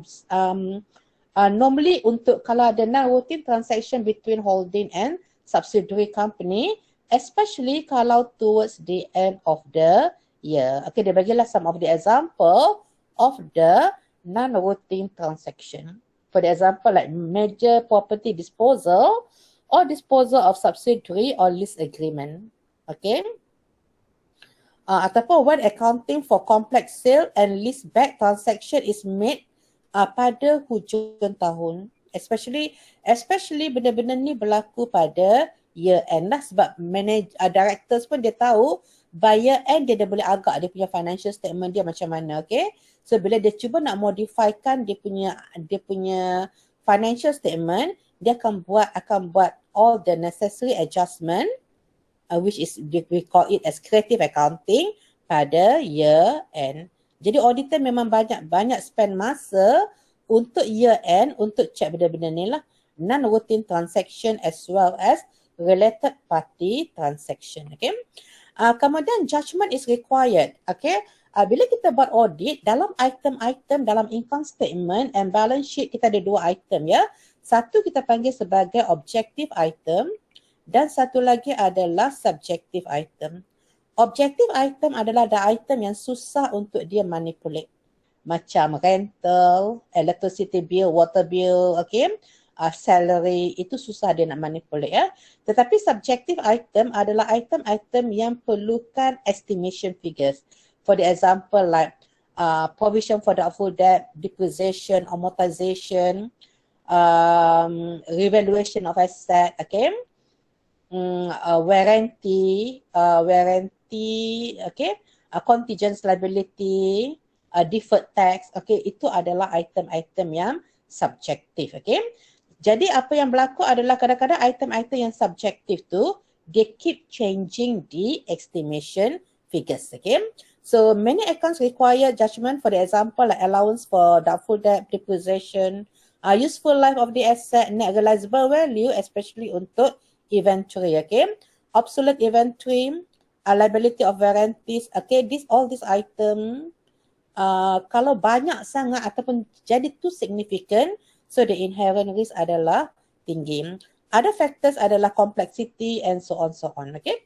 [SPEAKER 3] normally untuk kalau ada non-routine transaction between holding and subsidiary company, especially kalau towards the end of the year. Okay, dia bagilah some of the example of the non-routine transaction. For example, like major property disposal or disposal of subsidiary or lease agreement. Okay. Ataupun when accounting for complex sale and lease back transaction is made pada hujung tahun. Especially benda-benda ni berlaku pada year end lah, sebab directors pun dia tahu by year end dia dah boleh agak dia punya financial statement dia macam mana. Okay. So bila dia cuba nak modifykan dia punya financial statement, dia akan buat all the necessary adjustment which is we call it as creative accounting pada year end. Jadi auditor memang banyak spend masa untuk year end untuk check benda-benda ni lah, non-routine transaction as well as related party transaction. Okay. Kemudian judgment is required. Okay. Bila kita buat audit, dalam item-item dalam income statement and balance sheet kita ada dua item ya. Satu kita panggil sebagai objective item dan satu lagi adalah subjective item. Objective item adalah the item yang susah untuk dia manipulate. Macam rental, electricity bill, water bill, okay, salary, itu susah dia nak manipulate ya. Tetapi subjective item adalah item-item yang perlukan estimation figures. For the example like provision for doubtful debt, depreciation, amortization, revaluation of asset, okay, warranty, okay, contingent liability, deferred tax, okay, itu adalah item-item yang subjektif, okay. Jadi apa yang berlaku adalah kadang-kadang item-item yang subjektif tu they keep changing the estimation figures, okay. So many accounts require judgment, for the example like allowance for doubtful debt, depreciation, useful life of the asset, net realizable value, especially untuk inventory, okay. Obsolete inventory, liability of warranties, okay. All these item kalau banyak sangat ataupun jadi too significant, so the inherent risk adalah tinggi. Other factors adalah complexity and so on, okay.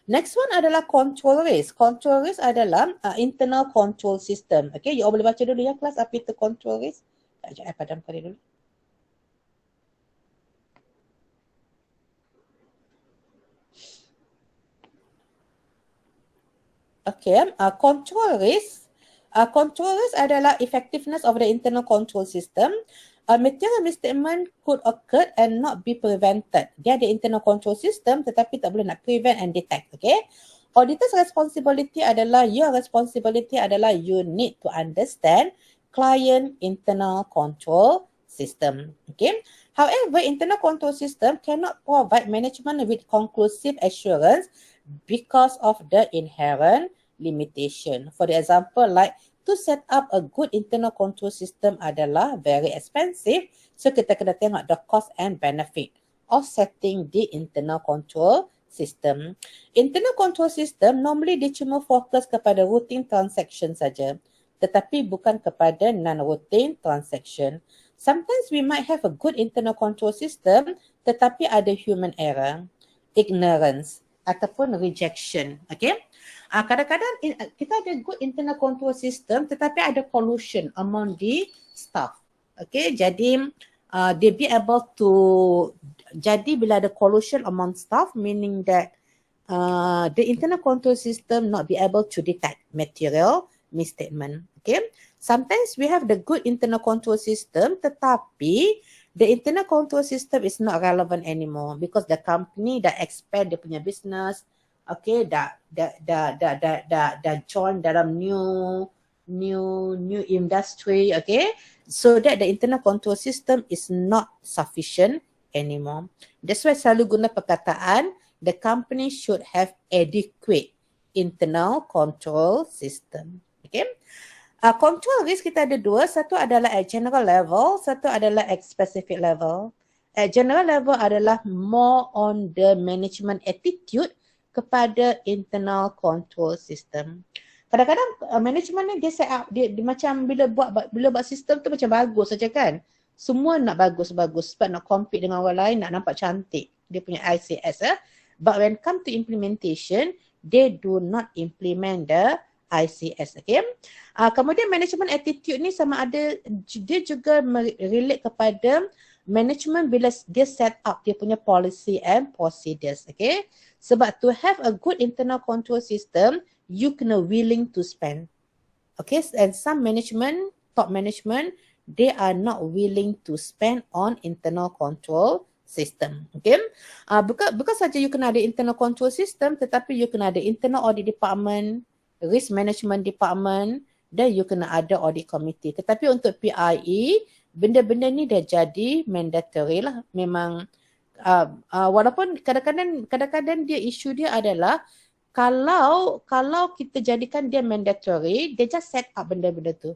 [SPEAKER 3] Next one adalah control risk. Control risk adalah internal control system. Okay, you all boleh baca dulu ya kelas apa itu control risk. Sekejap, padamkan dia dulu. Okay, control risk. Control risk adalah effectiveness of the internal control system. Material misstatement could occur and not be prevented. Dia ada internal control system tetapi tak boleh nak prevent and detect. Okay. Auditor's responsibility adalah, your responsibility adalah you need to understand client internal control system. Okay. However, internal control system cannot provide management with conclusive assurance because of the inherent limitation. For the example, like to set up a good internal control system adalah very expensive. So kita kena tengok the cost and benefit of setting the internal control system. Internal control system normally dia cuma fokus kepada routine transaction saja, tetapi bukan kepada non-routine transaction. Sometimes we might have a good internal control system tetapi ada human error, ignorance ataupun rejection. Okay. Kadang-kadang kita ada good internal control system tetapi ada collusion among the staff. Okay, jadi they be able to, jadi bila ada collusion among staff meaning that the internal control system not be able to detect material misstatement. Okay, sometimes we have the good internal control system tetapi the internal control system is not relevant anymore because the company dah expand dia punya business. Okay, dah join dalam new industry, okay. So that the internal control system is not sufficient anymore. That's why selalu guna perkataan the company should have adequate internal control system. Okay. Control risk kita ada dua. Satu adalah at general level, satu adalah at specific level. At general level adalah more on the management attitude kepada internal control system. Kadang-kadang management ni dia set up, dia macam bila buat sistem tu macam bagus saja kan. Semua nak bagus-bagus sebab nak compete dengan orang lain, nak nampak cantik dia punya ICS. But when come to implementation, they do not implement the ICS. Okay. Kemudian management attitude ni sama ada dia juga relate kepada management bila dia set up dia punya policy and procedures. Okay. Sebab to have a good internal control system, you kena willing to spend. Okay. And some management, top management, they are not willing to spend on internal control system. Okay. Bukan saja you kena ada internal control system, tetapi you kena ada internal audit department, risk management department, dan you kena ada audit committee. Tetapi untuk PIE, benda-benda ni dah jadi mandatory lah. Memang walaupun kadang-kadang dia isu dia adalah kalau kita jadikan dia mandatory, dia just set up benda-benda tu.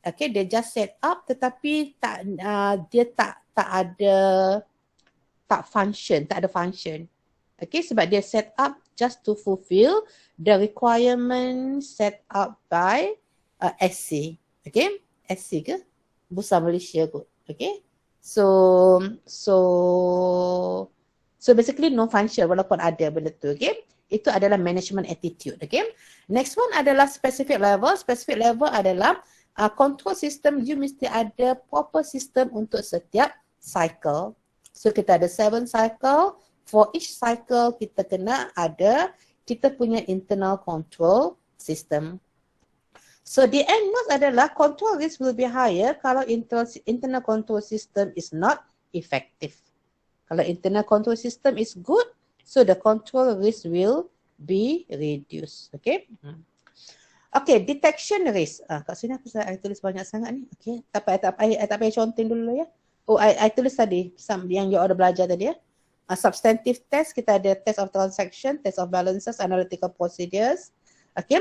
[SPEAKER 3] Okay, dia just set up tetapi dia tak ada function. Okay, sebab dia set up just to fulfill the requirement set up by SC. Okay, SC ke? Bursa Malaysia kot. Okay, so basically no function walaupun ada benda tu. Okay, itu adalah management attitude. Okay, next one adalah specific level. Specific level adalah control system, you mesti ada proper system untuk setiap cycle. So kita ada 7 cycle. For each cycle kita kena ada kita punya internal control system. So the end note adalah control risk will be higher kalau internal control system is not effective. Kalau internal control system is good, so the control risk will be reduced. Okay. Okay, detection risk. Kat sini aku tulis banyak sangat ni. Okay, tak payah contoh dulu ya. Oh, I tulis tadi yang you ada belajar tadi ya. Substantive test, kita ada test of transaction, test of balances, analytical procedures. Okay.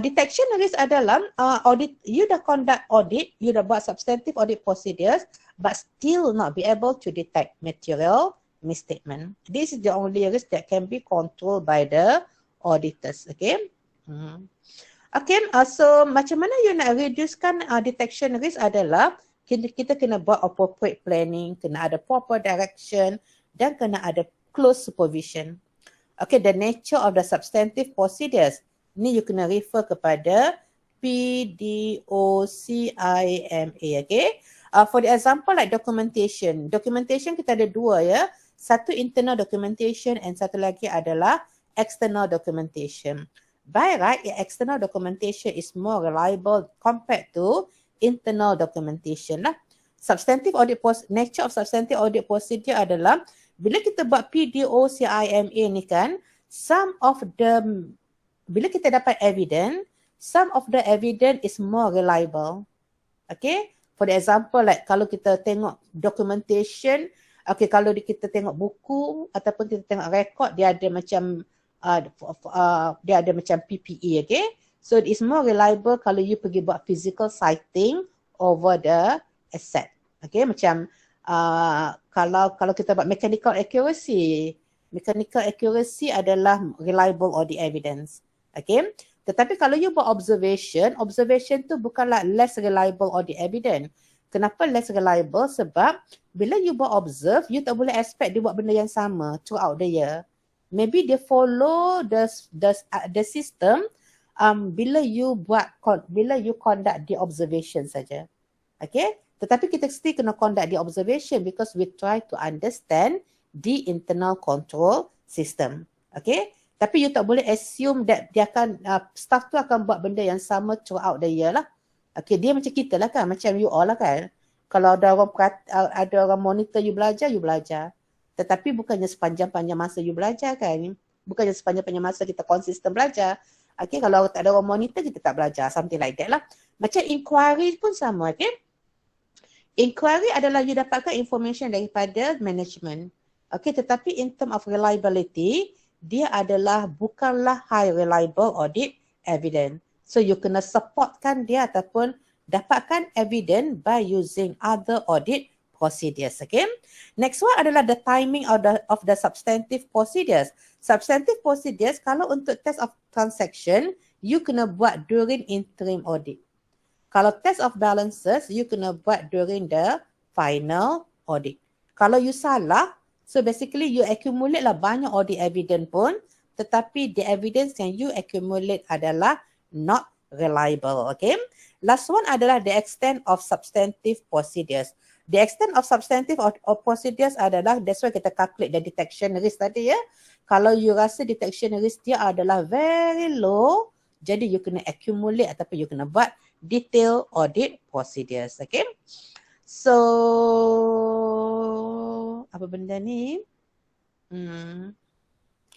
[SPEAKER 3] Detection risk adalah audit, you dah conduct audit, you dah buat substantive audit procedures, but still not be able to detect material misstatement. This is the only risk that can be controlled by the auditors. Okay. Okay, so macam mana you nak reducekan detection risk adalah kita kena buat appropriate planning, kena ada proper direction dan kena ada close supervision. Okay, the nature of the substantive procedures. Ni you kena refer kepada PDOCIMA. Okay, for the example like documentation. Documentation kita ada dua ya. Satu internal documentation and satu lagi adalah external documentation. By right, external documentation is more reliable compared to internal documentation lah. Substantive audit nature of substantive audit procedure adalah bila kita buat PDOCIMA ni kan, bila kita dapat evidence, some of the evidence is more reliable. Okay, for the example like kalau kita tengok documentation, okay, kalau kita tengok buku ataupun kita tengok rekod, dia ada macam PPE, okay. So it is more reliable kalau you pergi buat physical sighting over the asset. Okay, macam kalau kita buat mechanical accuracy adalah reliable audit evidence. Okay, tetapi kalau you buat observation tu bukanlah less reliable audit evidence. Kenapa less reliable? Sebab bila you buat observe, you tak boleh expect dia buat benda yang sama throughout the year. Maybe they follow the system bila you conduct the observation saja. Okay, tetapi kita mesti kena conduct the observation because we try to understand the internal control system. Okay, tapi you tak boleh assume that dia akan staff tu akan buat benda yang sama throughout the year lah. Okay, dia macam kita lah kan, macam you all lah kan. Kalau ada orang monitor you belajar. Tetapi bukannya sepanjang-panjang masa you belajar kan. Bukannya sepanjang-panjang masa kita konsisten belajar. Okay, kalau tak ada orang monitor kita tak belajar. Something like that lah. Macam inquiry pun sama, okay. Inquiry adalah you dapatkan information daripada management. Okay, tetapi in term of reliability, dia adalah bukanlah high reliable audit evidence. So you kena supportkan dia ataupun dapatkan evidence by using other audit procedures. Okay. Next one adalah the timing of the substantive procedures. Substantive procedures, kalau untuk test of transaction, you kena buat during interim audit. Kalau test of balances, you kena buat during the final audit. Kalau you salah, so basically you accumulate lah banyak audit evidence pun, tetapi the evidence yang you accumulate adalah not reliable. Okay. Last one adalah the extent of substantive procedures. The extent of substantive of procedures adalah, that's why kita calculate the detection risk tadi ya. Kalau you rasa detection risk dia adalah very low, jadi you kena accumulate ataupun you kena buat detail audit procedures. Okay. So, apa benda ni?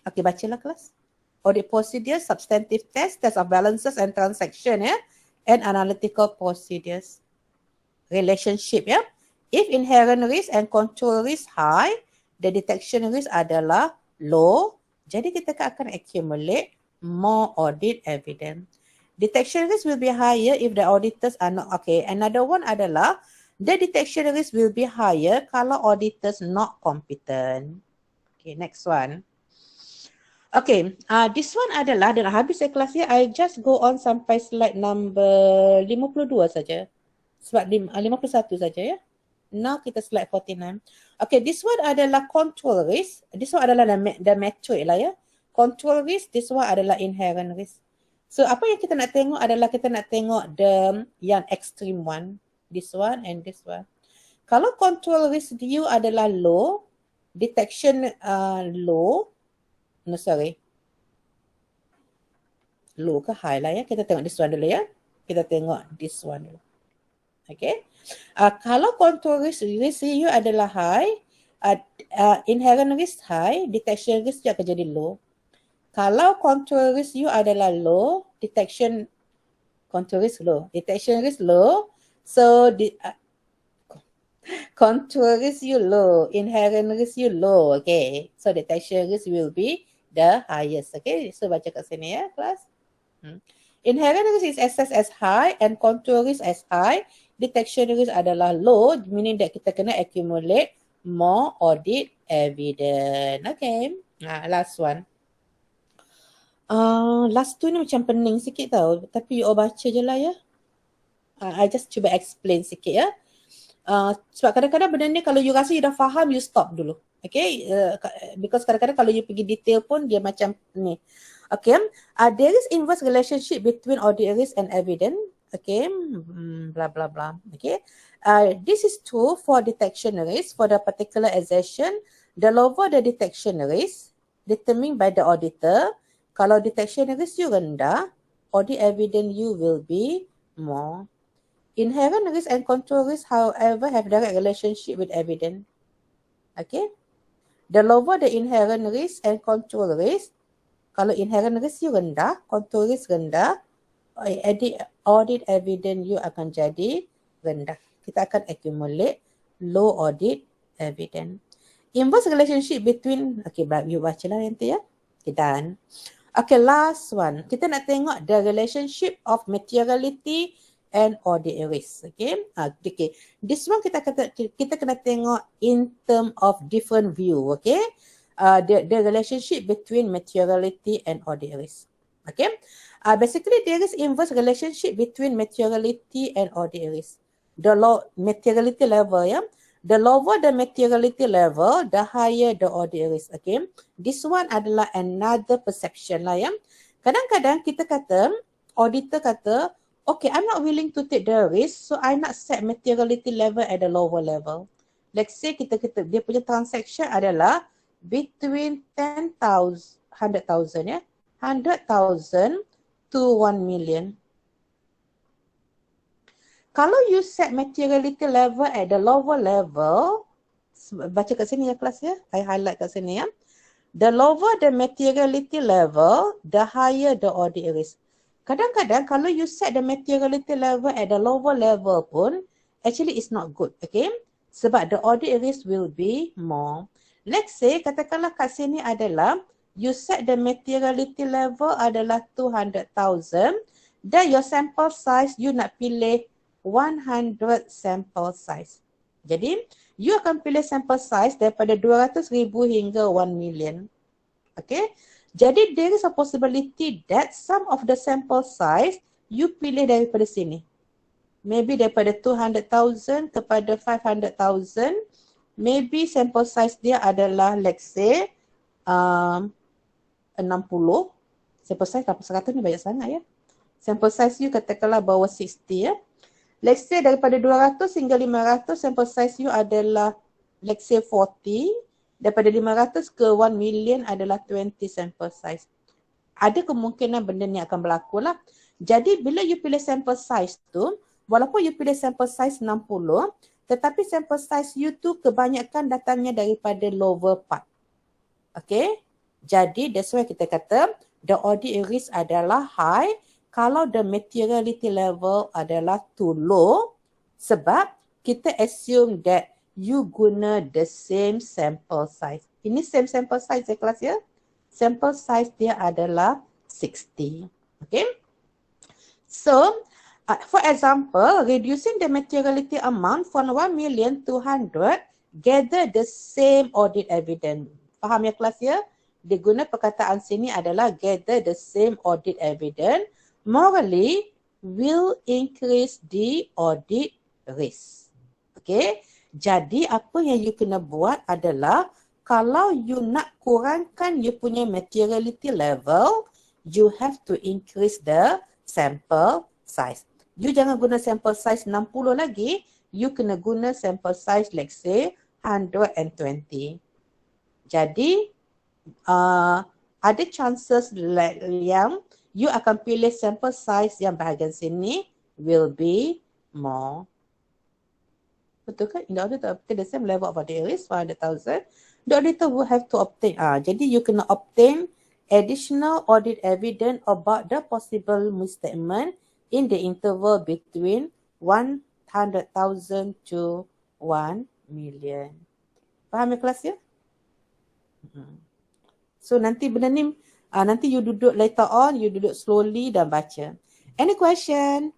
[SPEAKER 3] Okay, bacalah kelas. Audit procedures, substantive test of balances and transaction ya. And analytical procedures. Relationship ya. If inherent risk and control risk high, the detection risk adalah low. Jadi kita akan accumulate more audit evidence. Detection risk will be higher if the auditors are not, okay. Another one adalah the detection risk will be higher kalau auditors not competent. Okay, next one. Okay, this one adalah, dah habis kelas ya, I just go on sampai slide number 52 saja. Sebab 51 saja ya. Now kita slide 49. Okay, this one adalah control risk. This one adalah the metric lah ya. Control risk, this one adalah inherent risk. So apa yang kita nak tengok adalah kita nak tengok yang extreme one. This one and this one. Kalau control risk you adalah low, detection low, low ke high lah ya. Kita tengok this one dulu ya. Kita tengok this one dulu. Okay. Kalau control risk you adalah high, inherent risk high, detection risk you akan jadi low. Kalau control risk you adalah low, detection risk low. So control risk you low, inherent risk you low. Okay. So detection risk will be the highest. Okay. So baca kat sini ya kelas. Inherent risk is assessed as high and control risk as high. Detection risk adalah low, meaning that kita kena accumulate more audit evidence. Okay. Last one. Last tu ni macam pening sikit tau. Tapi you all baca je lah ya. I just cuba explain sikit ya. Sebab kadang-kadang benda ni kalau you rasa you dah faham, you stop dulu. Okay. Because kadang-kadang kalau you pergi detail pun dia macam ni. Okay. There is inverse relationship between audit risk and evidence. Okay. Blah blah blah. Okay. This is true for detection risk for the particular assertion. The lower the detection risk determined by the auditor. Kalau detection risk you rendah, audit evidence you will be more. Inherent risk and control risk, however, have direct relationship with evidence. Okay. The lower the inherent risk and control risk, kalau inherent risk you rendah, control risk rendah, audit evidence you akan jadi rendah. Kita akan accumulate low audit evidence. Inverse relationship between, okay, you baca lah nanti ya. Okay, done. Okay, last one. Kita nak tengok the relationship of materiality and audit risk. Okay. Okay. This one kita kena tengok in term of different view. Okay. The relationship between materiality and audit risk. Okay. Basically, there is inverse relationship between materiality and audit risk. The materiality level, yeah. The lower the materiality level, the higher the audit risk. Okay. This one adalah another perception lah ya. Kadang-kadang kita kata, auditor kata, okay, I'm not willing to take the risk, so I nak set materiality level at the lower level. Let's say dia punya transaction adalah between 100,000 ya. 100,000 to 1 million. Kalau you set materiality level at the lower level, baca kat sini ya kelas ya, I highlight kat sini ya. The lower the materiality level, the higher the audit risk. Kadang-kadang kalau you set the materiality level at the lower level pun, actually it's not good, okay? Sebab the audit risk will be more. Let's say, katakanlah kat sini adalah you set the materiality level adalah 200,000 dan your sample size you nak pilih 100 sample size. Jadi, you akan pilih sample size daripada 200,000 hingga 1 million. Okay? Jadi, there is a possibility that some of the sample size you pilih daripada sini. Maybe daripada 200,000 kepada 500,000. Maybe sample size dia adalah let's say 60. Sample size 100 ni banyak sangat ya. Sample size you katakanlah bawah 60 ya. Let's say daripada 200 hingga 500 sample size you adalah let's say 40. Daripada 500 ke 1 million adalah 20 sample size. Ada kemungkinan benda ni akan berlaku lah. Jadi bila you pilih sample size tu, walaupun you pilih sample size 60, tetapi sample size you tu kebanyakan datangnya daripada lower part. Okay? Jadi that's why kita kata the audit risk adalah high kalau the materiality level adalah too low sebab kita assume that you guna the same sample size. Ini same sample size ya kelas ya. Sample size dia adalah 60. Okay? So, for example, reducing the materiality amount from 1 million to 100, gather the same audit evidence. Faham ya kelas ya? Dia guna perkataan sini adalah gather the same audit evidence. Morally, will increase the audit risk. Okay? Jadi apa yang you kena buat adalah kalau you nak kurangkan you punya materiality level, you have to increase the sample size. You jangan guna sample size 60 lagi, you kena guna sample size let's say 120. Jadi ada chances yang you akan pilih sample size yang bahagian sini will be more. Betul kan? In order to obtain the same level of audit risk 100,000, the auditor will have to obtain. Jadi you kena obtain additional audit evidence about the possible misstatement in the interval between 100,000 to 1 million. Faham ya kelas ya? So nanti benda ni, nanti you duduk later on, you duduk slowly dan baca. Any question?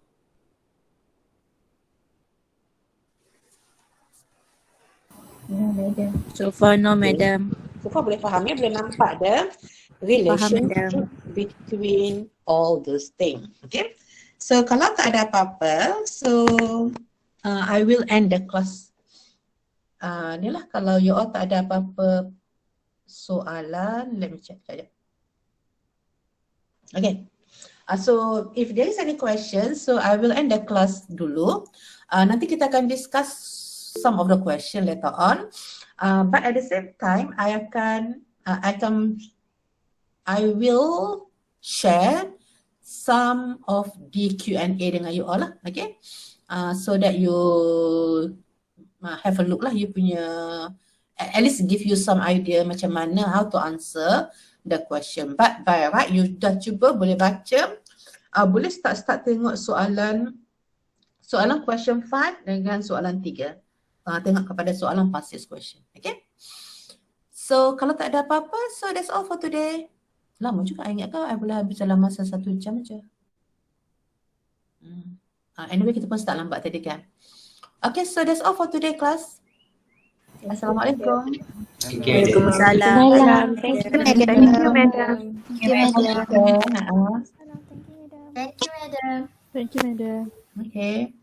[SPEAKER 2] No, madam.
[SPEAKER 4] So far no, madam.
[SPEAKER 3] So far boleh faham ya, boleh nampak the relationship between all those things. Okay? So kalau tak ada apa-apa, so I will end the class. Ni lah kalau you all tak ada apa-apa soalan, let me check sekejap. Okay. So if there is any questions, so I will end the class dulu. Nanti kita akan discuss some of the question later on. But at the same time, I will share some of the Q&A dengan you all lah, okay? So that you have a look lah, you punya, at least give you some idea macam mana how to answer the question. But by right, you dah cuba boleh baca, boleh start tengok soalan question 5 dengan soalan 3. Tengok kepada soalan past question, okay? So kalau tak ada apa-apa, so that's all for today. Lama juga, I ingat kau I boleh habis dalam masa 1 jam aja. Anyway, kita pun start lambat tadi kan. Okay, so that's all for today class. Assalamualaikum.
[SPEAKER 5] Thank you.
[SPEAKER 4] Waalaikumsalam.
[SPEAKER 2] Thank you,
[SPEAKER 4] Thank
[SPEAKER 2] madam.
[SPEAKER 4] you, madam.
[SPEAKER 2] Thank you, madam.
[SPEAKER 1] Okay.
[SPEAKER 2] Thank you, madam.
[SPEAKER 4] Thank you, madam.
[SPEAKER 1] Okay.